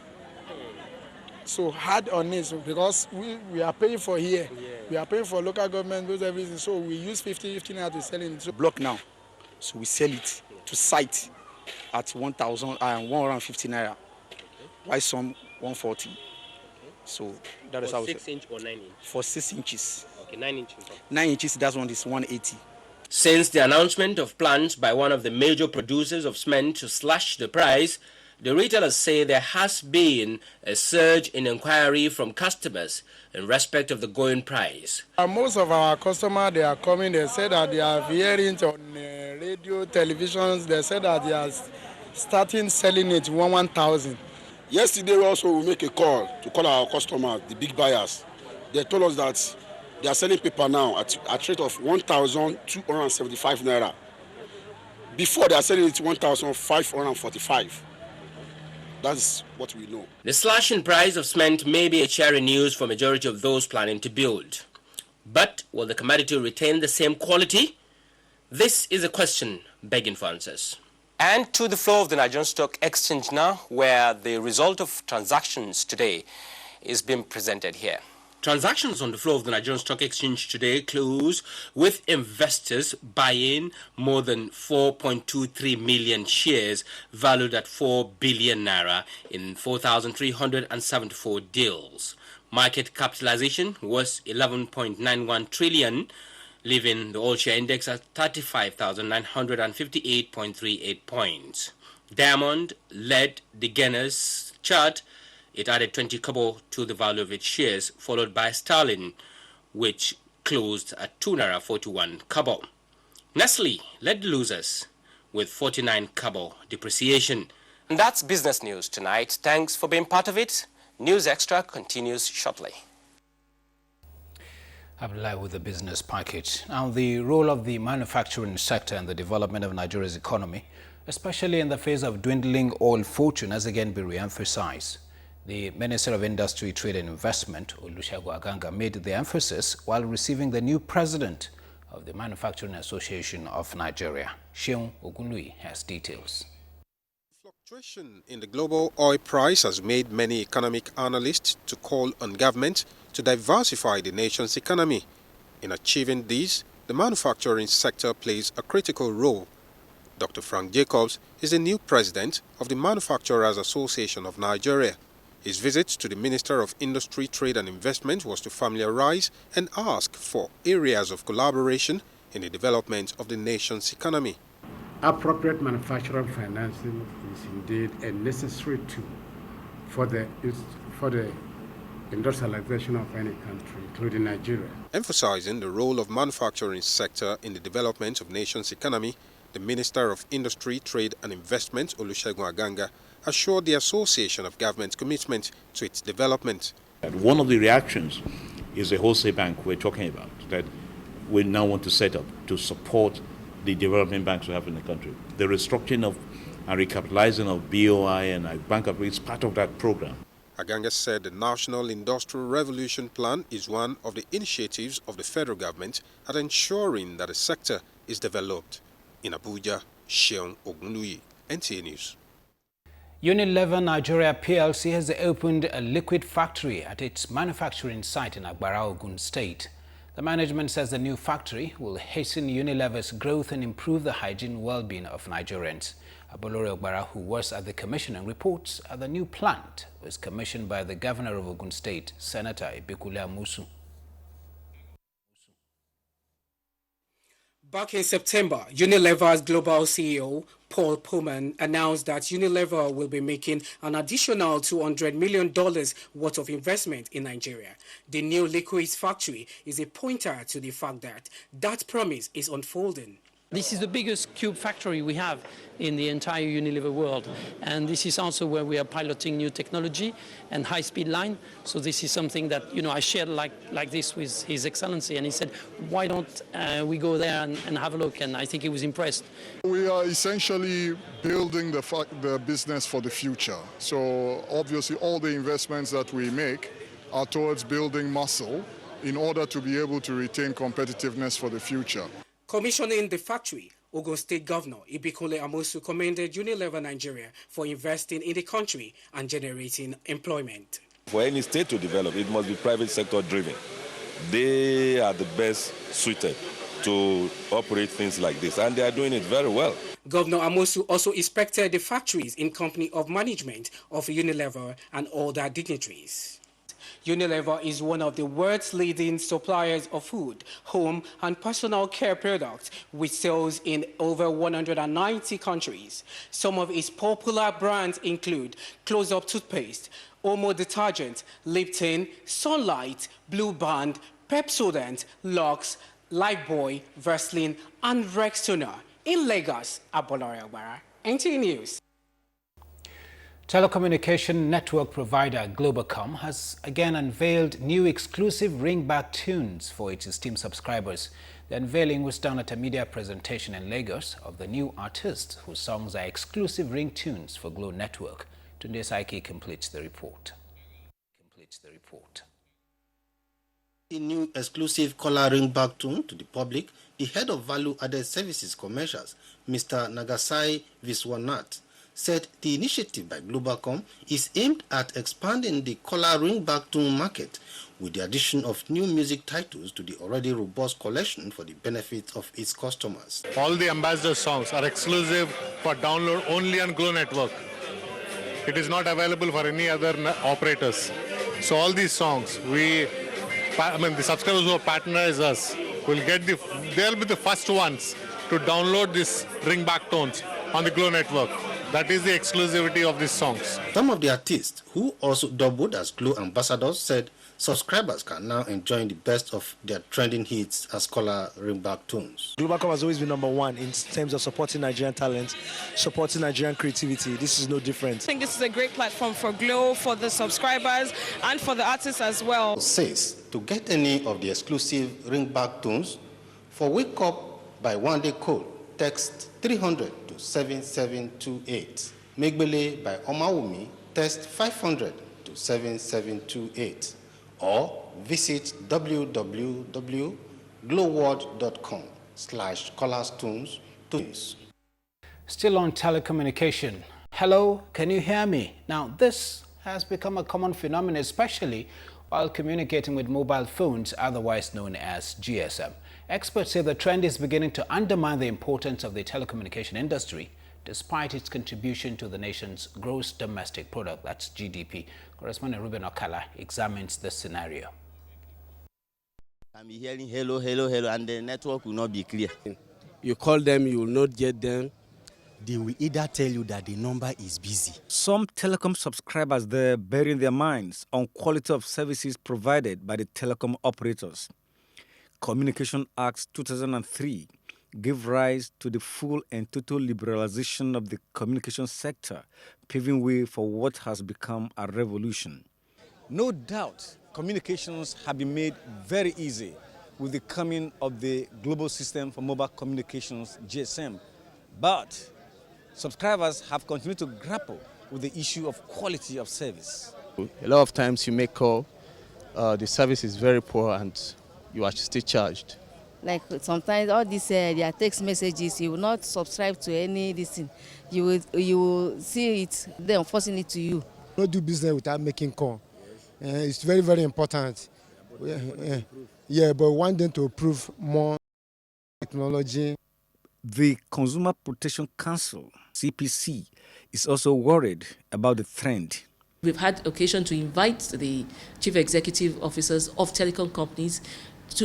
So hard on it because we are paying for here. Yeah. We are paying for local government, those everything. So we use 50 naira to sell it. So Block now. So we sell it to site at 1,150 naira. Why some 140? So that is how For 6 inch or 9 inch? For 6 inches. Okay, 9 inches. 9 inches, that one is 180. Since the announcement of plans by one of the major producers of cement to slash the price, the retailers say there has been a surge in inquiry from customers in respect of the going price. Most of our customers, they are coming, they say that they are hearing on radio, televisions, they say that they are starting selling it 1,000. Yesterday also we make a call to call our customers, the big buyers. They told us that they are selling paper now at a rate of 1,275 naira. Before they are selling it 1,545. That's what we know. The slash in price of cement may be a cheery news for majority of those planning to build. But will the commodity retain the same quality? This is a question begging for answers. And to the floor of the Nigerian Stock Exchange now, where the result of transactions today is being presented here. Transactions on the floor of the Nigerian Stock Exchange today close with investors buying more than 4.23 million shares valued at 4 billion naira in 4,374 deals. Market capitalization was 11.91 trillion, leaving the all-share index at 35,958.38 points. Diamond led the gainers chart. It added 20 kobo to the value of its shares, followed by Sterling, which closed at 2.41 kobo. Nestle led the losers with 49 kobo depreciation. And that's business news tonight. Thanks for being part of it. News Extra continues shortly. Abdullah with the business package. Now, the role of the manufacturing sector in the development of Nigeria's economy, especially in the face of dwindling oil fortune, has again been re-emphasized. The Minister of Industry, Trade and Investment, Olusegun Aganga, made the emphasis while receiving the new president of the Manufacturing Association of Nigeria. Sheung Ogunlui has details. Fluctuation in the global oil price has made many economic analysts to call on government to diversify the nation's economy. In achieving this, the manufacturing sector plays a critical role. Dr. Frank Jacobs is the new president of the Manufacturers Association of Nigeria. His visit to the Minister of Industry, Trade and Investment was to familiarize and ask for areas of collaboration in the development of the nation's economy. Appropriate manufacturing financing is indeed a necessary tool for the industrialization of any country, including Nigeria. Emphasizing the role of manufacturing sector in the development of nation's economy, the Minister of Industry, Trade and Investment, Olusegun Aganga, assured the association of government's commitment to its development. One of the reactions is the wholesale bank we're talking about that we now want to set up to support the development banks we have in the country. The restructuring of and recapitalizing of BOI and Bank of is part of that program. Aganga said the National Industrial Revolution Plan is one of the initiatives of the federal government at ensuring that the sector is developed. In Abuja, Sheung Ogunlui, NTA News. Unilever Nigeria PLC has opened a liquid factory at its manufacturing site in Agbara, Ogun State. The management says the new factory will hasten Unilever's growth and improve the hygiene well-being of Nigerians. Abolore Agbara, who was at the commissioning, reports that the new plant was commissioned by the governor of Ogun State, Senator Ibekule Amusu. Back in September, Unilever's global CEO, Paul Pullman, announced that Unilever will be making an additional $200 million worth of investment in Nigeria. The new liquids factory is a pointer to the fact that that promise is unfolding. This is the biggest cube factory we have in the entire Unilever world. And this is also where we are piloting new technology and high-speed line. So this is something that, I shared like this with His Excellency. And he said, why don't we go there and have a look? And I think he was impressed. We are essentially building the business for the future. So obviously all the investments that we make are towards building muscle in order to be able to retain competitiveness for the future. Commissioning the factory, Ogun State Governor Ibekule Amusu commended Unilever Nigeria for investing in the country and generating employment. For any state to develop, it must be private sector driven. they are the best suited to operate things like this, and they are doing it very well. Governor Amosu also inspected the factories in company of management of Unilever and other dignitaries. Unilever is one of the world's leading suppliers of food, home, and personal care products with sales in over 190 countries. Some of its popular brands include Close-Up toothpaste, Omo detergent, Lipton, Sunlight, Blue Band, Pepsodent, Lux, Lifebuoy, Vaseline, and Rexona. In Lagos, Abolore Agbara, NTA News. Telecommunication network provider Globacom has again unveiled new exclusive ringback tunes for its esteemed subscribers. The unveiling was done at a media presentation in Lagos of the new artists whose songs are exclusive ringtunes for Glo Network. Tunde Saiki completes the report. The new exclusive caller ringback tune to the public, the head of value-added services commercials, Mr. Nagasai Viswanath, said the initiative by Globacom is aimed at expanding the caller ringback tune market with the addition of new music titles to the already robust collection for the benefit of its customers. All the ambassador songs are exclusive for download only on Glo Network. It is not available for any other operators. So all these songs, the subscribers who patronize us they'll be the first ones to download these ringback tones on the Glo Network. That is the exclusivity of these songs. Some of the artists who also doubled as Glo ambassadors said subscribers can now enjoy the best of their trending hits as caller ringback tunes. Globacom has always been #1 in terms of supporting Nigerian talent, supporting Nigerian creativity. This is no different. I think this is a great platform for Glo, for the subscribers, and for the artists as well. Says to get any of the exclusive ringback tunes, for Wake Up by One Day Code, text 300 to 7728. Megbele by Omawumi, text 500 to 7728. Or visit www.glowworld.com/colorstunes. Still on telecommunication. Hello, can you hear me? Now, this has become a common phenomenon, especially while communicating with mobile phones, otherwise known as GSM. Experts say the trend is beginning to undermine the importance of the telecommunication industry, despite its contribution to the nation's gross domestic product, that's GDP. Correspondent Ruben Okala examines this scenario. I'm hearing hello, hello, hello, and the network will not be clear. You call them, you will not get them. They will either tell you that the number is busy. Some telecom subscribers there burying their minds on quality of services provided by the telecom operators. Communication Act 2003 gave rise to the full and total liberalization of the communication sector, paving way for what has become a revolution. No doubt, communications have been made very easy with the coming of the global system for mobile communications, GSM. But subscribers have continued to grapple with the issue of quality of service. A lot of times you make call, the service is very poor and you are still charged. Like sometimes all these their text messages, you will not subscribe to any this thing. You will see it, they are forcing it to you. Don't do business without making call. It's very, very important. Yeah, but we want them to approve more technology. The Consumer Protection Council, CPC, is also worried about the trend. We've had occasion to invite the chief executive officers of telecom companies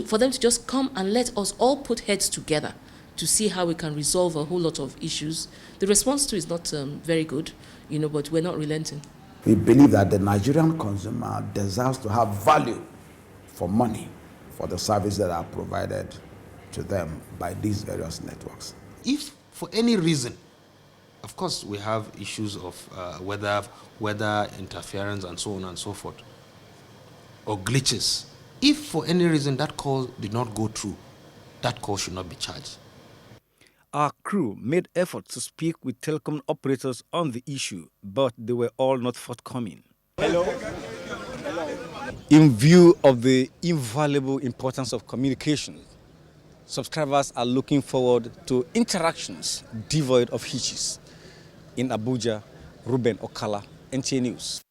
for them to just come and let us all put heads together to see how we can resolve a whole lot of issues. The response to it is not very good, but we're not relenting. We believe that the Nigerian consumer deserves to have value for money for the services that are provided to them by these various networks. If for any reason, of course we have issues of weather interference and so on and so forth, or glitches. If for any reason that call did not go through, that call should not be charged. Our crew made efforts to speak with telecom operators on the issue, but they were all not forthcoming. Hello. In view of the invaluable importance of communication, subscribers are looking forward to interactions devoid of hitches. In Abuja, Ruben Okala, NTA News.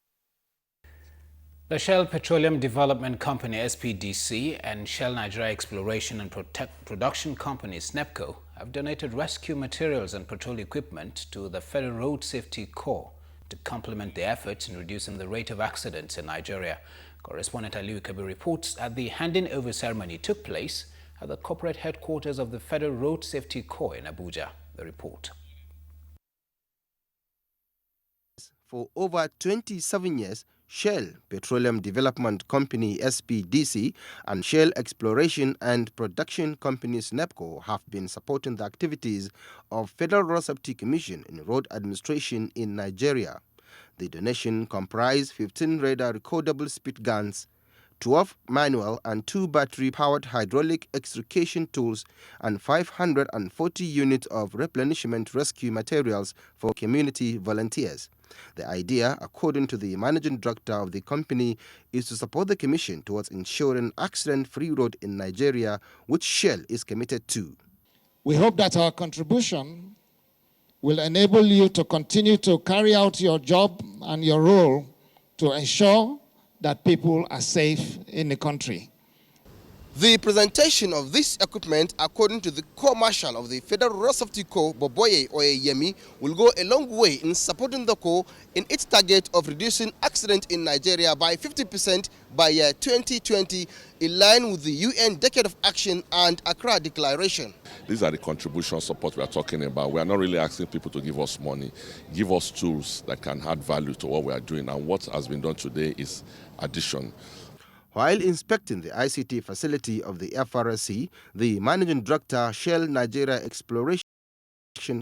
The Shell Petroleum Development Company SPDC and Shell Nigeria Exploration and Production Company SNEPCO have donated rescue materials and patrol equipment to the Federal Road Safety Corps to complement the efforts in reducing the rate of accidents in Nigeria. Correspondent Aliu Kabir reports that the handing over ceremony took place at the corporate headquarters of the Federal Road Safety Corps in Abuja. The report. For over 27 years, Shell Petroleum Development Company SPDC and Shell Exploration and Production Company SNEPCO have been supporting the activities of Federal Road Safety Commission in road administration in Nigeria. The donation comprised 15 radar recordable speed guns, 12 manual and 2 battery-powered hydraulic extrication tools, and 540 units of replenishment rescue materials for community volunteers. The idea, according to the managing director of the company, is to support the commission towards ensuring accident-free road in Nigeria, which Shell is committed to. We hope that our contribution will enable you to continue to carry out your job and your role to ensure that people are safe in the country. The presentation of this equipment, according to the Corps Marshal of the Federal Road Safety Corps, Boboye Oyeyemi, will go a long way in supporting the Corps in its target of reducing accidents in Nigeria by 50% by year 2020, in line with the UN Decade of Action and Accra Declaration. These are the contribution support we are talking about. We are not really asking people to give us money, give us tools that can add value to what we are doing, and what has been done today is addition. While inspecting the ICT facility of the FRSC, the managing director, Shell Nigeria Exploration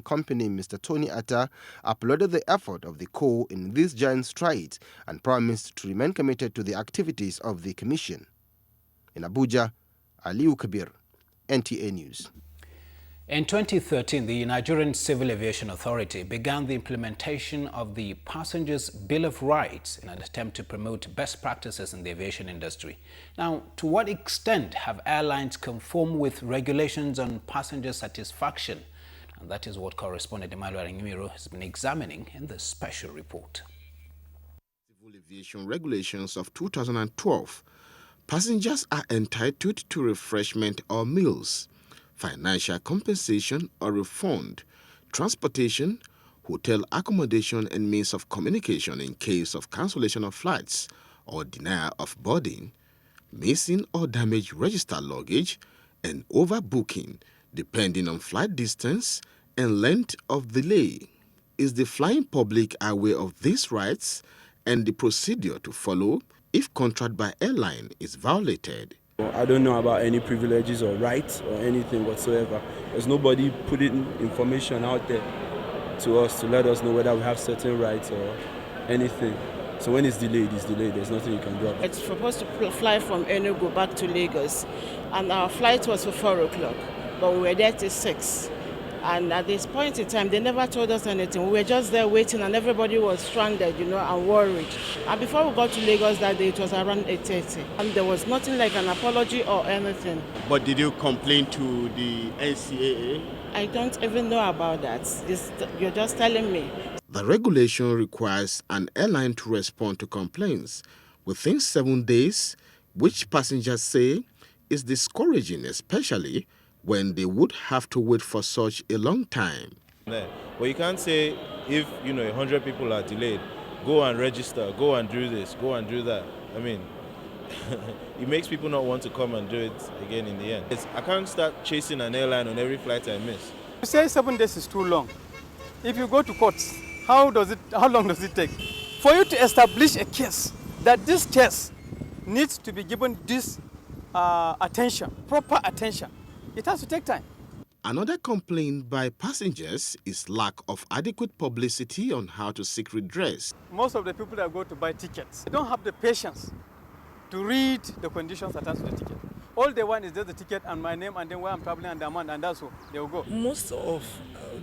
Company, Mr. Tony Atta, applauded the effort of the Corps in this giant stride and promised to remain committed to the activities of the Commission. In Abuja, Aliu Kabir, NTA News. In 2013, the Nigerian Civil Aviation Authority began the implementation of the Passengers Bill of Rights in an attempt to promote best practices in the aviation industry. Now, to what extent have airlines conformed with regulations on passenger satisfaction? And that is what correspondent Emmanuel Arimiro has been examining in this special report. Civil Aviation Regulations of 2012. Passengers are entitled to refreshment or meals, financial compensation or refund, transportation, hotel accommodation and means of communication in case of cancellation of flights or denial of boarding, missing or damaged registered luggage, and overbooking, depending on flight distance and length of delay. Is the flying public aware of these rights and the procedure to follow if contract by airline is violated? I don't know about any privileges or rights or anything whatsoever. There's nobody putting information out there to us to let us know whether we have certain rights or anything. So when it's delayed, it's delayed. There's nothing you can do. It's supposed to fly from Enugu back to Lagos, and our flight was for 4 o'clock, but we were there till 6. And at this point in time, they never told us anything. We were just there waiting, and everybody was stranded, and worried. And before we got to Lagos that day, it was around 8:30. And there was nothing like an apology or anything. But did you complain to the NCAA? I don't even know about that. You're just telling me. The regulation requires an airline to respond to complaints within 7 days, which passengers say is discouraging, especially when they would have to wait for such a long time. Well, you can't say if 100 people are delayed, go and register, go and do this, go and do that. I mean, it makes people not want to come and do it again in the end. I can't start chasing an airline on every flight I miss. You say 7 days is too long. If you go to courts, how long does it take? For you to establish a case, that this case needs to be given this attention, proper attention, it has to take time. Another complaint by passengers is lack of adequate publicity on how to seek redress. Most of the people that go to buy tickets, they don't have the patience to read the conditions attached to the ticket. All they want is just the ticket and my name and then where I'm traveling and the amount, and that's all. They will go. Most of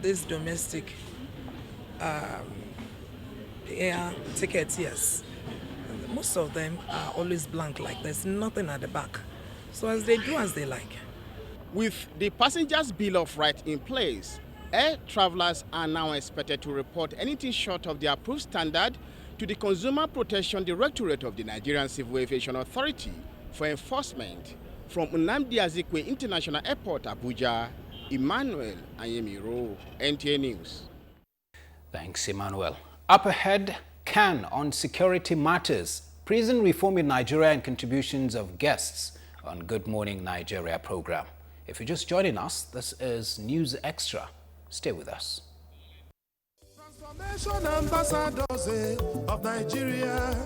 these domestic air tickets, yes, most of them are always blank, like there's nothing at the back. So as they do as they like. With the Passengers Bill of Rights in place, air travelers are now expected to report anything short of the approved standard to the Consumer Protection Directorate of the Nigerian Civil Aviation Authority for enforcement. From Nnamdi Azikiwe International Airport, Abuja, Emmanuel Anyemiro, NTA News. Thanks, Emmanuel. Up ahead, CAN on security matters, prison reform in Nigeria and contributions of guests on Good Morning Nigeria program. If you're just joining us, this is News Extra. Stay with us. Transformation ambassadors of Nigeria.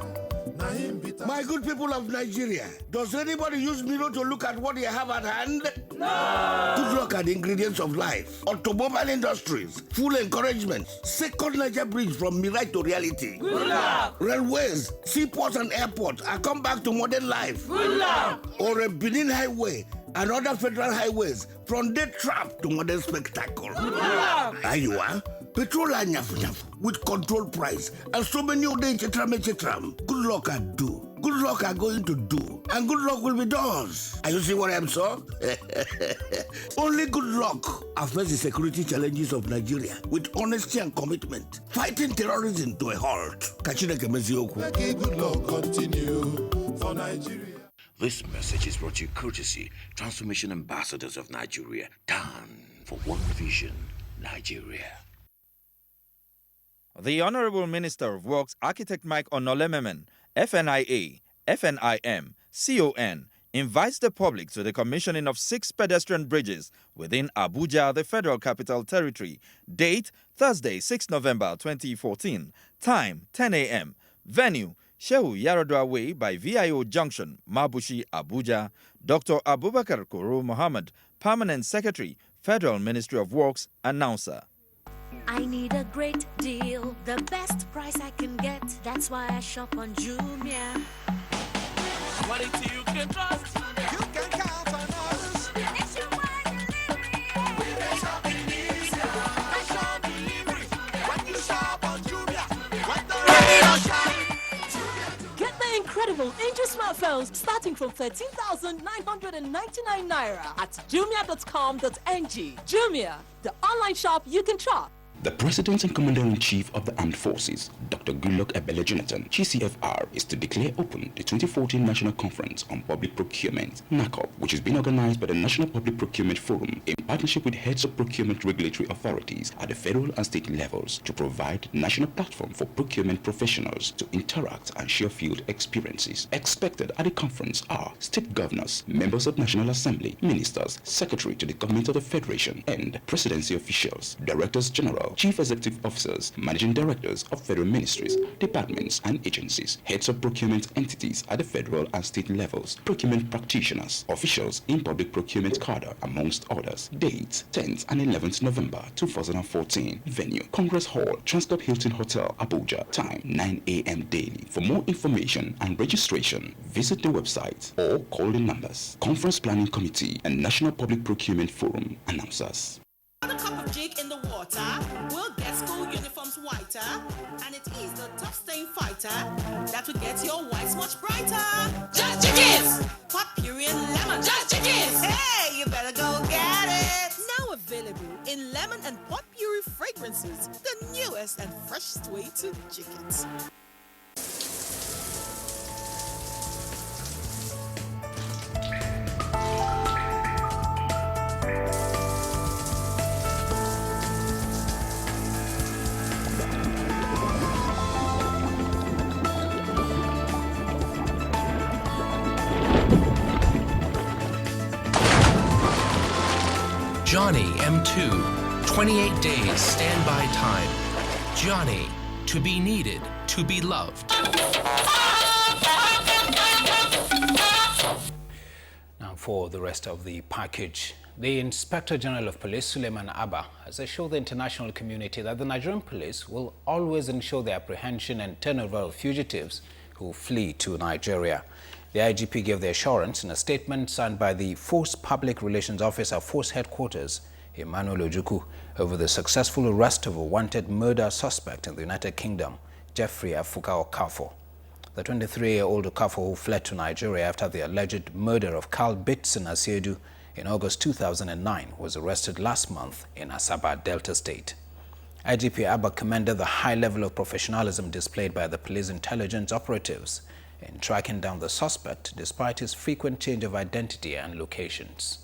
My good people of Nigeria, does anybody use mirror to look at what you have at hand? No! Good luck at the ingredients of life. Automobile industries, full encouragement. Second Niger bridge from mirage to reality. Good luck! Railways, seaports and airports are come back to modern life. Good luck! Or a Benin highway and other federal highways from dead trap to modern spectacle. Good luck! There you are. Petrol and with control price and so many other etc. Good luck I do. Good luck are going to do. And good luck will be done. Are you see what I'm saying? Only good luck affects the security challenges of Nigeria with honesty and commitment. Fighting terrorism to a halt. Good luck continue for Nigeria. This message is brought to you courtesy Transformation Ambassadors of Nigeria. Done for one vision, Nigeria. The Honorable Minister of Works, Architect Mike Onolememen, FNIA, FNIM, CON, invites the public to the commissioning of 6 pedestrian bridges within Abuja, the Federal Capital Territory. Date, Thursday, 6 November 2014. Time, 10 a.m. Venue, Shehu Yaradua Way by VIO Junction, Mabushi, Abuja. Dr. Abubakar Koro Mohammed, Permanent Secretary, Federal Ministry of Works, announcer. I need a great deal, the best price I can get. That's why I shop on Jumia. Quality you can trust. You can count on us. Nationwide delivery. We make shopping easier. National delivery. When you shop on Jumia, when the radio shine. Get the incredible Angel smartphones starting from 13,999 naira at jumia.com.ng. Jumia, the online shop you can trust. The President and Commander-in-Chief of the Armed Forces, Dr. Goodluck Ebele Jonathan, GCFR, is to declare open the 2014 National Conference on Public Procurement, NACOP, which is being organized by the National Public Procurement Forum in partnership with heads of procurement regulatory authorities at the federal and state levels to provide national platform for procurement professionals to interact and share field experiences. Expected at the conference are state governors, members of National Assembly, ministers, secretary to the government of the Federation, and presidency officials, directors general, chief executive officers, managing directors of federal ministries, departments and agencies, heads of procurement entities at the federal and state levels, procurement practitioners, officials in public procurement cadre, amongst others. Dates 10th and 11th November 2014. Venue Congress Hall, Transcorp Hilton Hotel, Abuja. Time 9 a.m. daily. For more information and registration, visit the website or call the numbers. Conference Planning Committee and National Public Procurement Forum announcers. A cup of jig in the water will get school uniforms whiter, and it is the tough stain fighter that will get your whites much brighter. Just Jiggies! Pot puree and lemon. Just Jiggies! Hey, you better go get it! Now available in lemon and pot puree fragrances, the newest and freshest way to jig it. Johnny M2, 28 days standby time. Johnny, to be needed, to be loved. Now for the rest of the package. The Inspector General of Police, Suleiman Abba, has assured the international community that the Nigerian police will always ensure the apprehension and turnover of fugitives who flee to Nigeria. The IGP gave the assurance in a statement signed by the Force Public Relations Officer, Force Headquarters, Emmanuel Ojukwu, over the successful arrest of a wanted murder suspect in the United Kingdom, Jeffrey Afuka Okafor. The 23-year-old Okafor, who fled to Nigeria after the alleged murder of Carl Bitson Asiedu in August 2009, was arrested last month in Asaba, Delta State. IGP Abba commended the high level of professionalism displayed by the police intelligence operatives in tracking down the suspect despite his frequent change of identity and locations.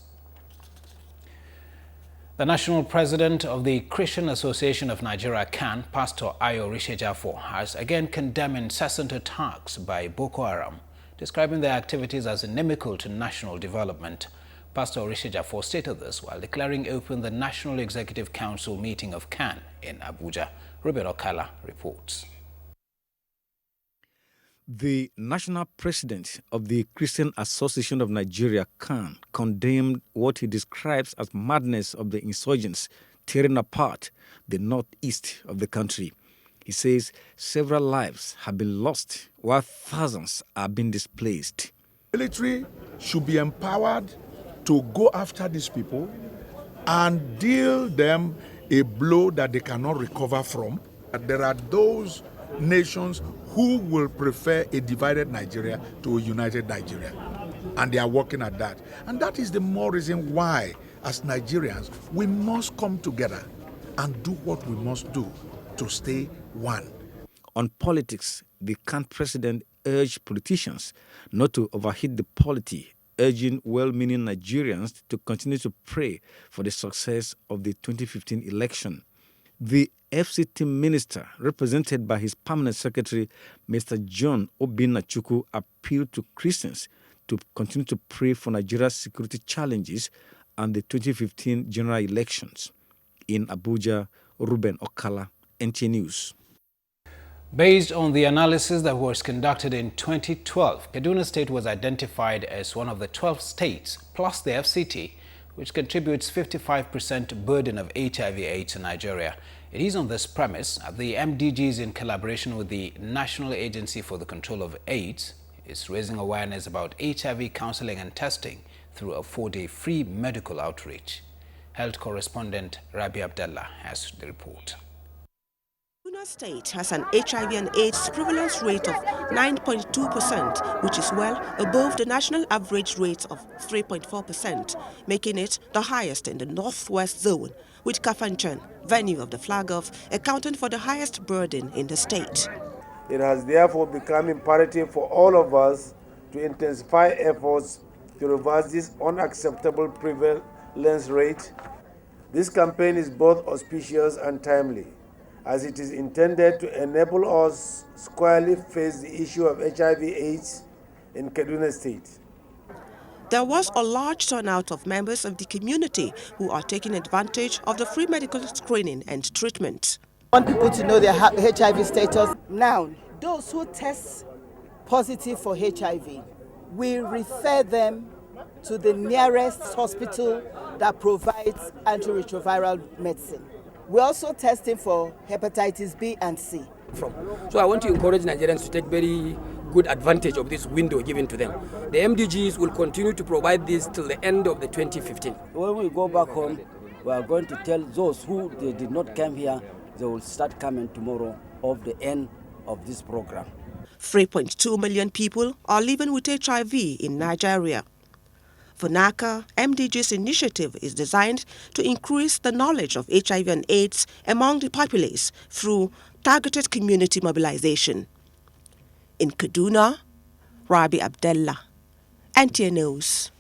The national president of the Christian Association of Nigeria, CAN, Pastor Ayo Rishejafo, has again condemned incessant attacks by Boko Haram, describing their activities as inimical to national development. Pastor Rishejafo stated this while declaring open the National Executive Council meeting of CAN in Abuja. Ruben Okala reports. The national president of the Christian Association of Nigeria, CAN, condemned what he describes as madness of the insurgents tearing apart the northeast of the country. He says several lives have been lost while thousands are being displaced. The military should be empowered to go after these people and deal them a blow that they cannot recover from. There are those nations who will prefer a divided Nigeria to a united Nigeria, and they are working at that. And that is the more reason why, as Nigerians, we must come together and do what we must do to stay one. On politics, the CAN president urged politicians not to overheat the polity, urging well-meaning Nigerians to continue to pray for the success of the 2015 election. The FCT minister, represented by his permanent secretary, Mr. John Obinnachuku, appealed to Christians to continue to pray for Nigeria's security challenges and the 2015 general elections. In Abuja, Ruben Okala, NTA News. Based on the analysis that was conducted in 2012, Kaduna State was identified as one of the 12 states, plus the FCT, which contributes 55% burden of HIV/AIDS in Nigeria. It is on this premise that the MDGs, in collaboration with the National Agency for the Control of AIDS, is raising awareness about HIV counseling and testing through a 4-day free medical outreach. Health correspondent Rabi Abdallah has the report. Kaduna State has an HIV and AIDS prevalence rate of 9.2%, which is well above the national average rate of 3.4%, making it the highest in the northwest zone, with Kafanchan, venue of the flag off, accounting for the highest burden in the state. It has therefore become imperative for all of us to intensify efforts to reverse this unacceptable prevalence rate. This campaign is both auspicious and timely, as it is intended to enable us squarely face the issue of HIV/AIDS in Kaduna State. There was a large turnout of members of the community who are taking advantage of the free medical screening and treatment. I want people to know their HIV status. Now, those who test positive for HIV, we refer them to the nearest hospital that provides antiretroviral medicine. We're also testing for hepatitis B and C. So I want to encourage Nigerians to take very good advantage of this window given to them. The MDGs will continue to provide this till the end of the 2015. When we go back home, we are going to tell those who they did not come here, they will start coming tomorrow of the end of this program. 3.2 million people are living with HIV in Nigeria. For NACA, MDG's initiative is designed to increase the knowledge of HIV and AIDS among the populace through targeted community mobilization. In Kaduna, Rabi Abdallah, NTA News.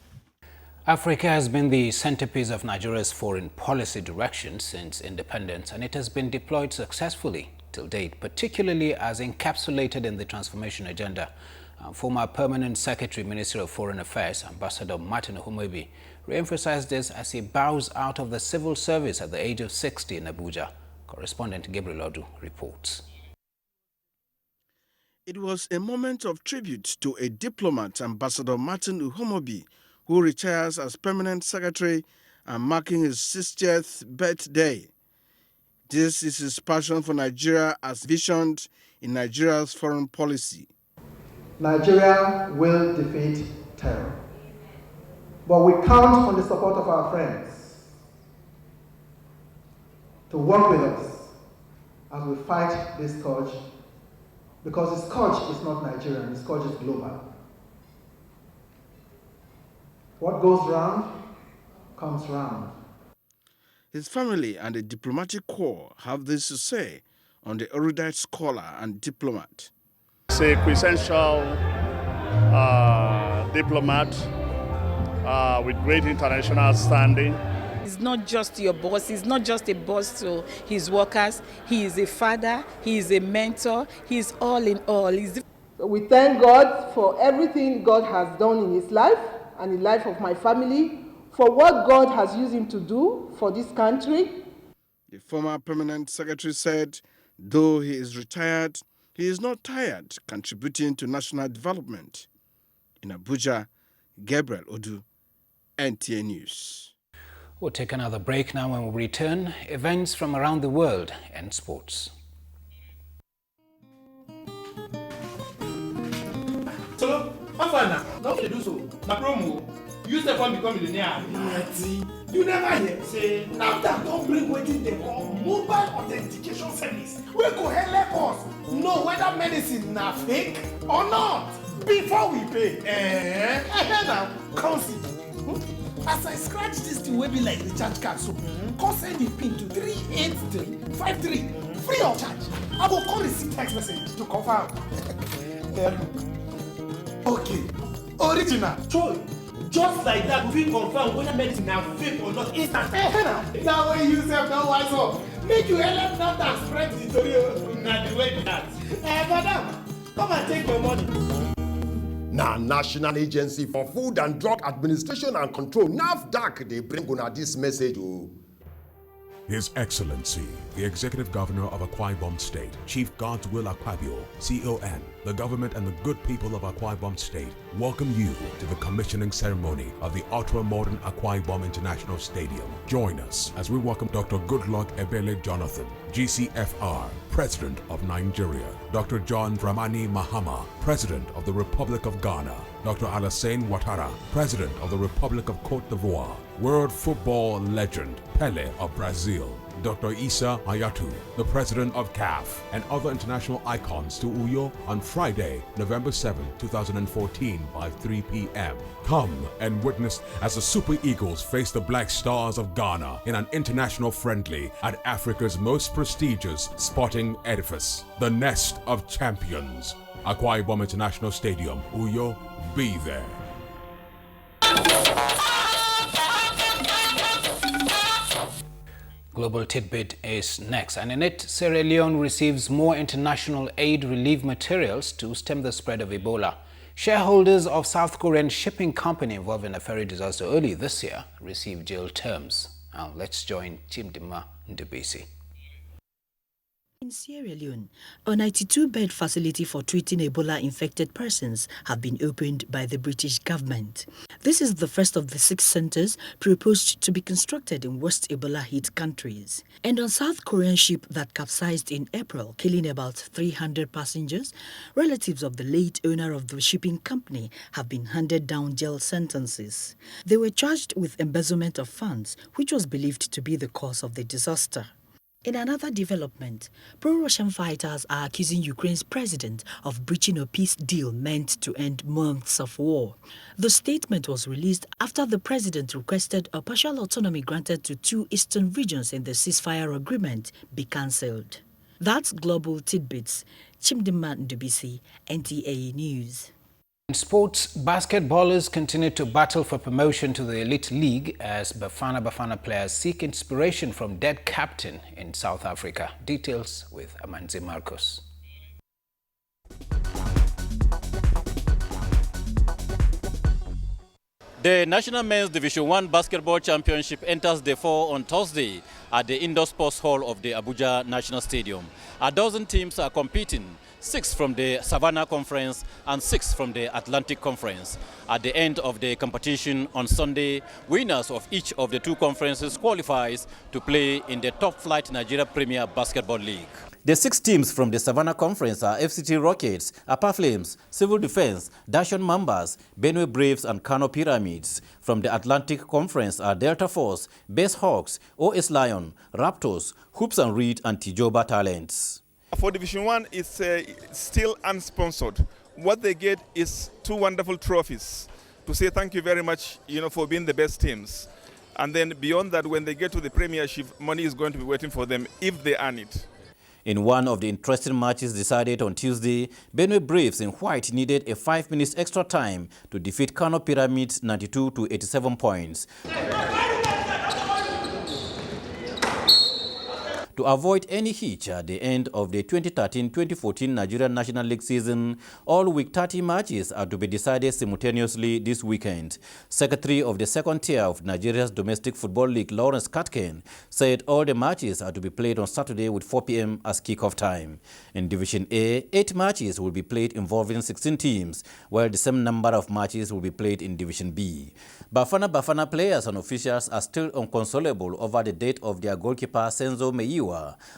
Africa has been the centerpiece of Nigeria's foreign policy direction since independence, and it has been deployed successfully till date, particularly as encapsulated in the transformation agenda. Former Permanent Secretary, Ministry of Foreign Affairs, Ambassador Martin Uhumobi, re-emphasized this as he bows out of the civil service at the age of 60 in Abuja. Correspondent Gabriel Odu reports. It was a moment of tribute to a diplomat, Ambassador Martin Uhumobi, who retires as Permanent Secretary and marking his 60th birthday. This is his passion for Nigeria as visioned in Nigeria's foreign policy. Nigeria will defeat terror. But we count on the support of our friends to work with us as we fight this scourge, because the scourge is not Nigerian, the scourge is global. What goes round comes round. His family and the diplomatic corps have this to say on the erudite scholar and diplomat. He's a quintessential diplomat with great international standing. He's not just your boss. He's not just a boss to his workers. He is a father. He is a mentor. He's all in all. We thank God for everything God has done in his life and the life of my family, for what God has used him to do for this country. The former permanent secretary said, though he is retired, he is not tired contributing to national development. In Abuja, Gabriel Odu, NTA News. We'll take another break now. When we return, events from around the world and sports. So, Afana, don't you do so? Na promo. You step on become millionaire. You never hear say NAVAL don't bring wetin they call mobile authentication service. We go help us know whether medicine na fake or not before we pay. Now, consider. As I scratch this thing wey be like recharge card so, come send the pin to 38353 free of charge. I go call receive text message to confirm. Okay, original. Sure. Just like that, we confirm whether medicine is fake or not instant. Now when you say no wise up, make you help not and spread the story. Now the way that. Madam, come and take your money. Now, National Agency for Food and Drug Administration and Control, NAFDAC, they bring on this message. His Excellency, the Executive Governor of Akwa Ibom State, Chief Godswill Akpabio, CON, the government and the good people of Akwa Ibom State welcome you to the commissioning ceremony of the ultra-modern Akwa Ibom International Stadium. Join us as we welcome Dr. Goodluck Ebele Jonathan, GCFR, President of Nigeria, Dr. John Dramani Mahama, President of the Republic of Ghana, Dr. Alassane Ouattara, President of the Republic of Cote d'Ivoire, World football legend Pele of Brazil, Dr. Issa Hayatou, the President of CAF, and other international icons to Uyo on Friday, November 7, 2014 by 3 p.m. Come and witness as the Super Eagles face the Black Stars of Ghana in an international friendly at Africa's most prestigious sporting edifice, the Nest of Champions. Akwa Ibom International Stadium, Uyo, be there. Global Tidbit is next, and in it, Sierra Leone receives more international aid relief materials to stem the spread of Ebola. Shareholders of South Korean shipping company involved in a ferry disaster early this year received jail terms. Now let's join Chimdima Ndubisi. In Sierra Leone, a 92-bed facility for treating Ebola-infected persons have been opened by the British government. This is the first of the 6 centers proposed to be constructed in West Ebola-hit countries. And on South Korean ship that capsized in April, killing about 300 passengers, relatives of the late owner of the shipping company have been handed down jail sentences. They were charged with embezzlement of funds, which was believed to be the cause of the disaster. In another development, pro-Russian fighters are accusing Ukraine's president of breaching a peace deal meant to end months of war. The statement was released after the president requested a partial autonomy granted to 2 eastern regions in the ceasefire agreement be cancelled. That's Global Tidbits. Chimdima Ndubisi, NTA News. In sports, basketballers continue to battle for promotion to the Elite League as Bafana players seek inspiration from dead captain in South Africa. Details with Amanzi Marcos. The National Men's Division 1 Basketball Championship enters Day 4 on Thursday at the Indoor Sports Hall of the Abuja National Stadium. 12 teams are competing, 6 from the Savannah Conference and 6 from the Atlantic Conference. At the end of the competition on Sunday, winners of each of the 2 conferences qualifies to play in the Top Flight Nigeria Premier Basketball League. The 6 teams from the Savannah Conference are FCT Rockets, Upper Flames, Civil Defense, Dashon Mambas, Benue Braves and Kano Pyramids. From the Atlantic Conference are Delta Force, Base Hawks, OS Lion, Raptors, Hoops and Reed and Tijoba Talents. For Division 1, it's still unsponsored. What they get is 2 wonderful trophies to say thank you very much, for being the best teams. And then beyond that, when they get to the Premiership, money is going to be waiting for them if they earn it. In one of the interesting matches decided on Tuesday, Benue Braves in white needed a 5 minutes extra time to defeat Kano Pyramids 92 to 87 points. To avoid any hitch at the end of the 2013-2014 Nigerian National League season, all Week 30 matches are to be decided simultaneously this weekend. Secretary of the second tier of Nigeria's domestic football league, Lawrence Katken, said all the matches are to be played on Saturday with 4 p.m. as kickoff time. In Division A, 8 matches will be played involving 16 teams, while the same number of matches will be played in Division B. Bafana players and officials are still inconsolable over the death of their goalkeeper Senzo Meiwa,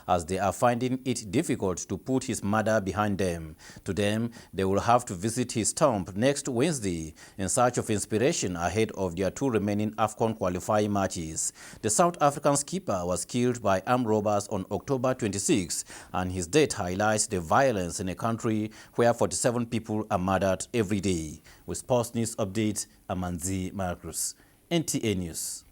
as they are finding it difficult to put his mother behind them. To them, they will have to visit his tomb next Wednesday in search of inspiration ahead of their 2 remaining AFCON qualifying matches. The South African skipper was killed by armed robbers on October 26, and his death highlights the violence in a country where 47 people are murdered every day. With Sports News Update, Amanzi Marcus, NTA News.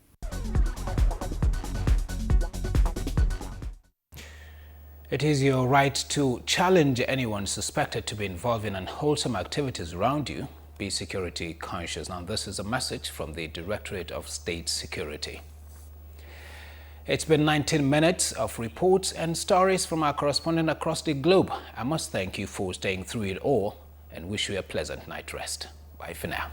It is your right to challenge anyone suspected to be involved in unwholesome activities around you. Be security conscious. Now, this is a message from the Directorate of State Security. It's been 19 minutes of reports and stories from our correspondent across the globe. I must thank you for staying through it all and wish you a pleasant night rest. Bye for now.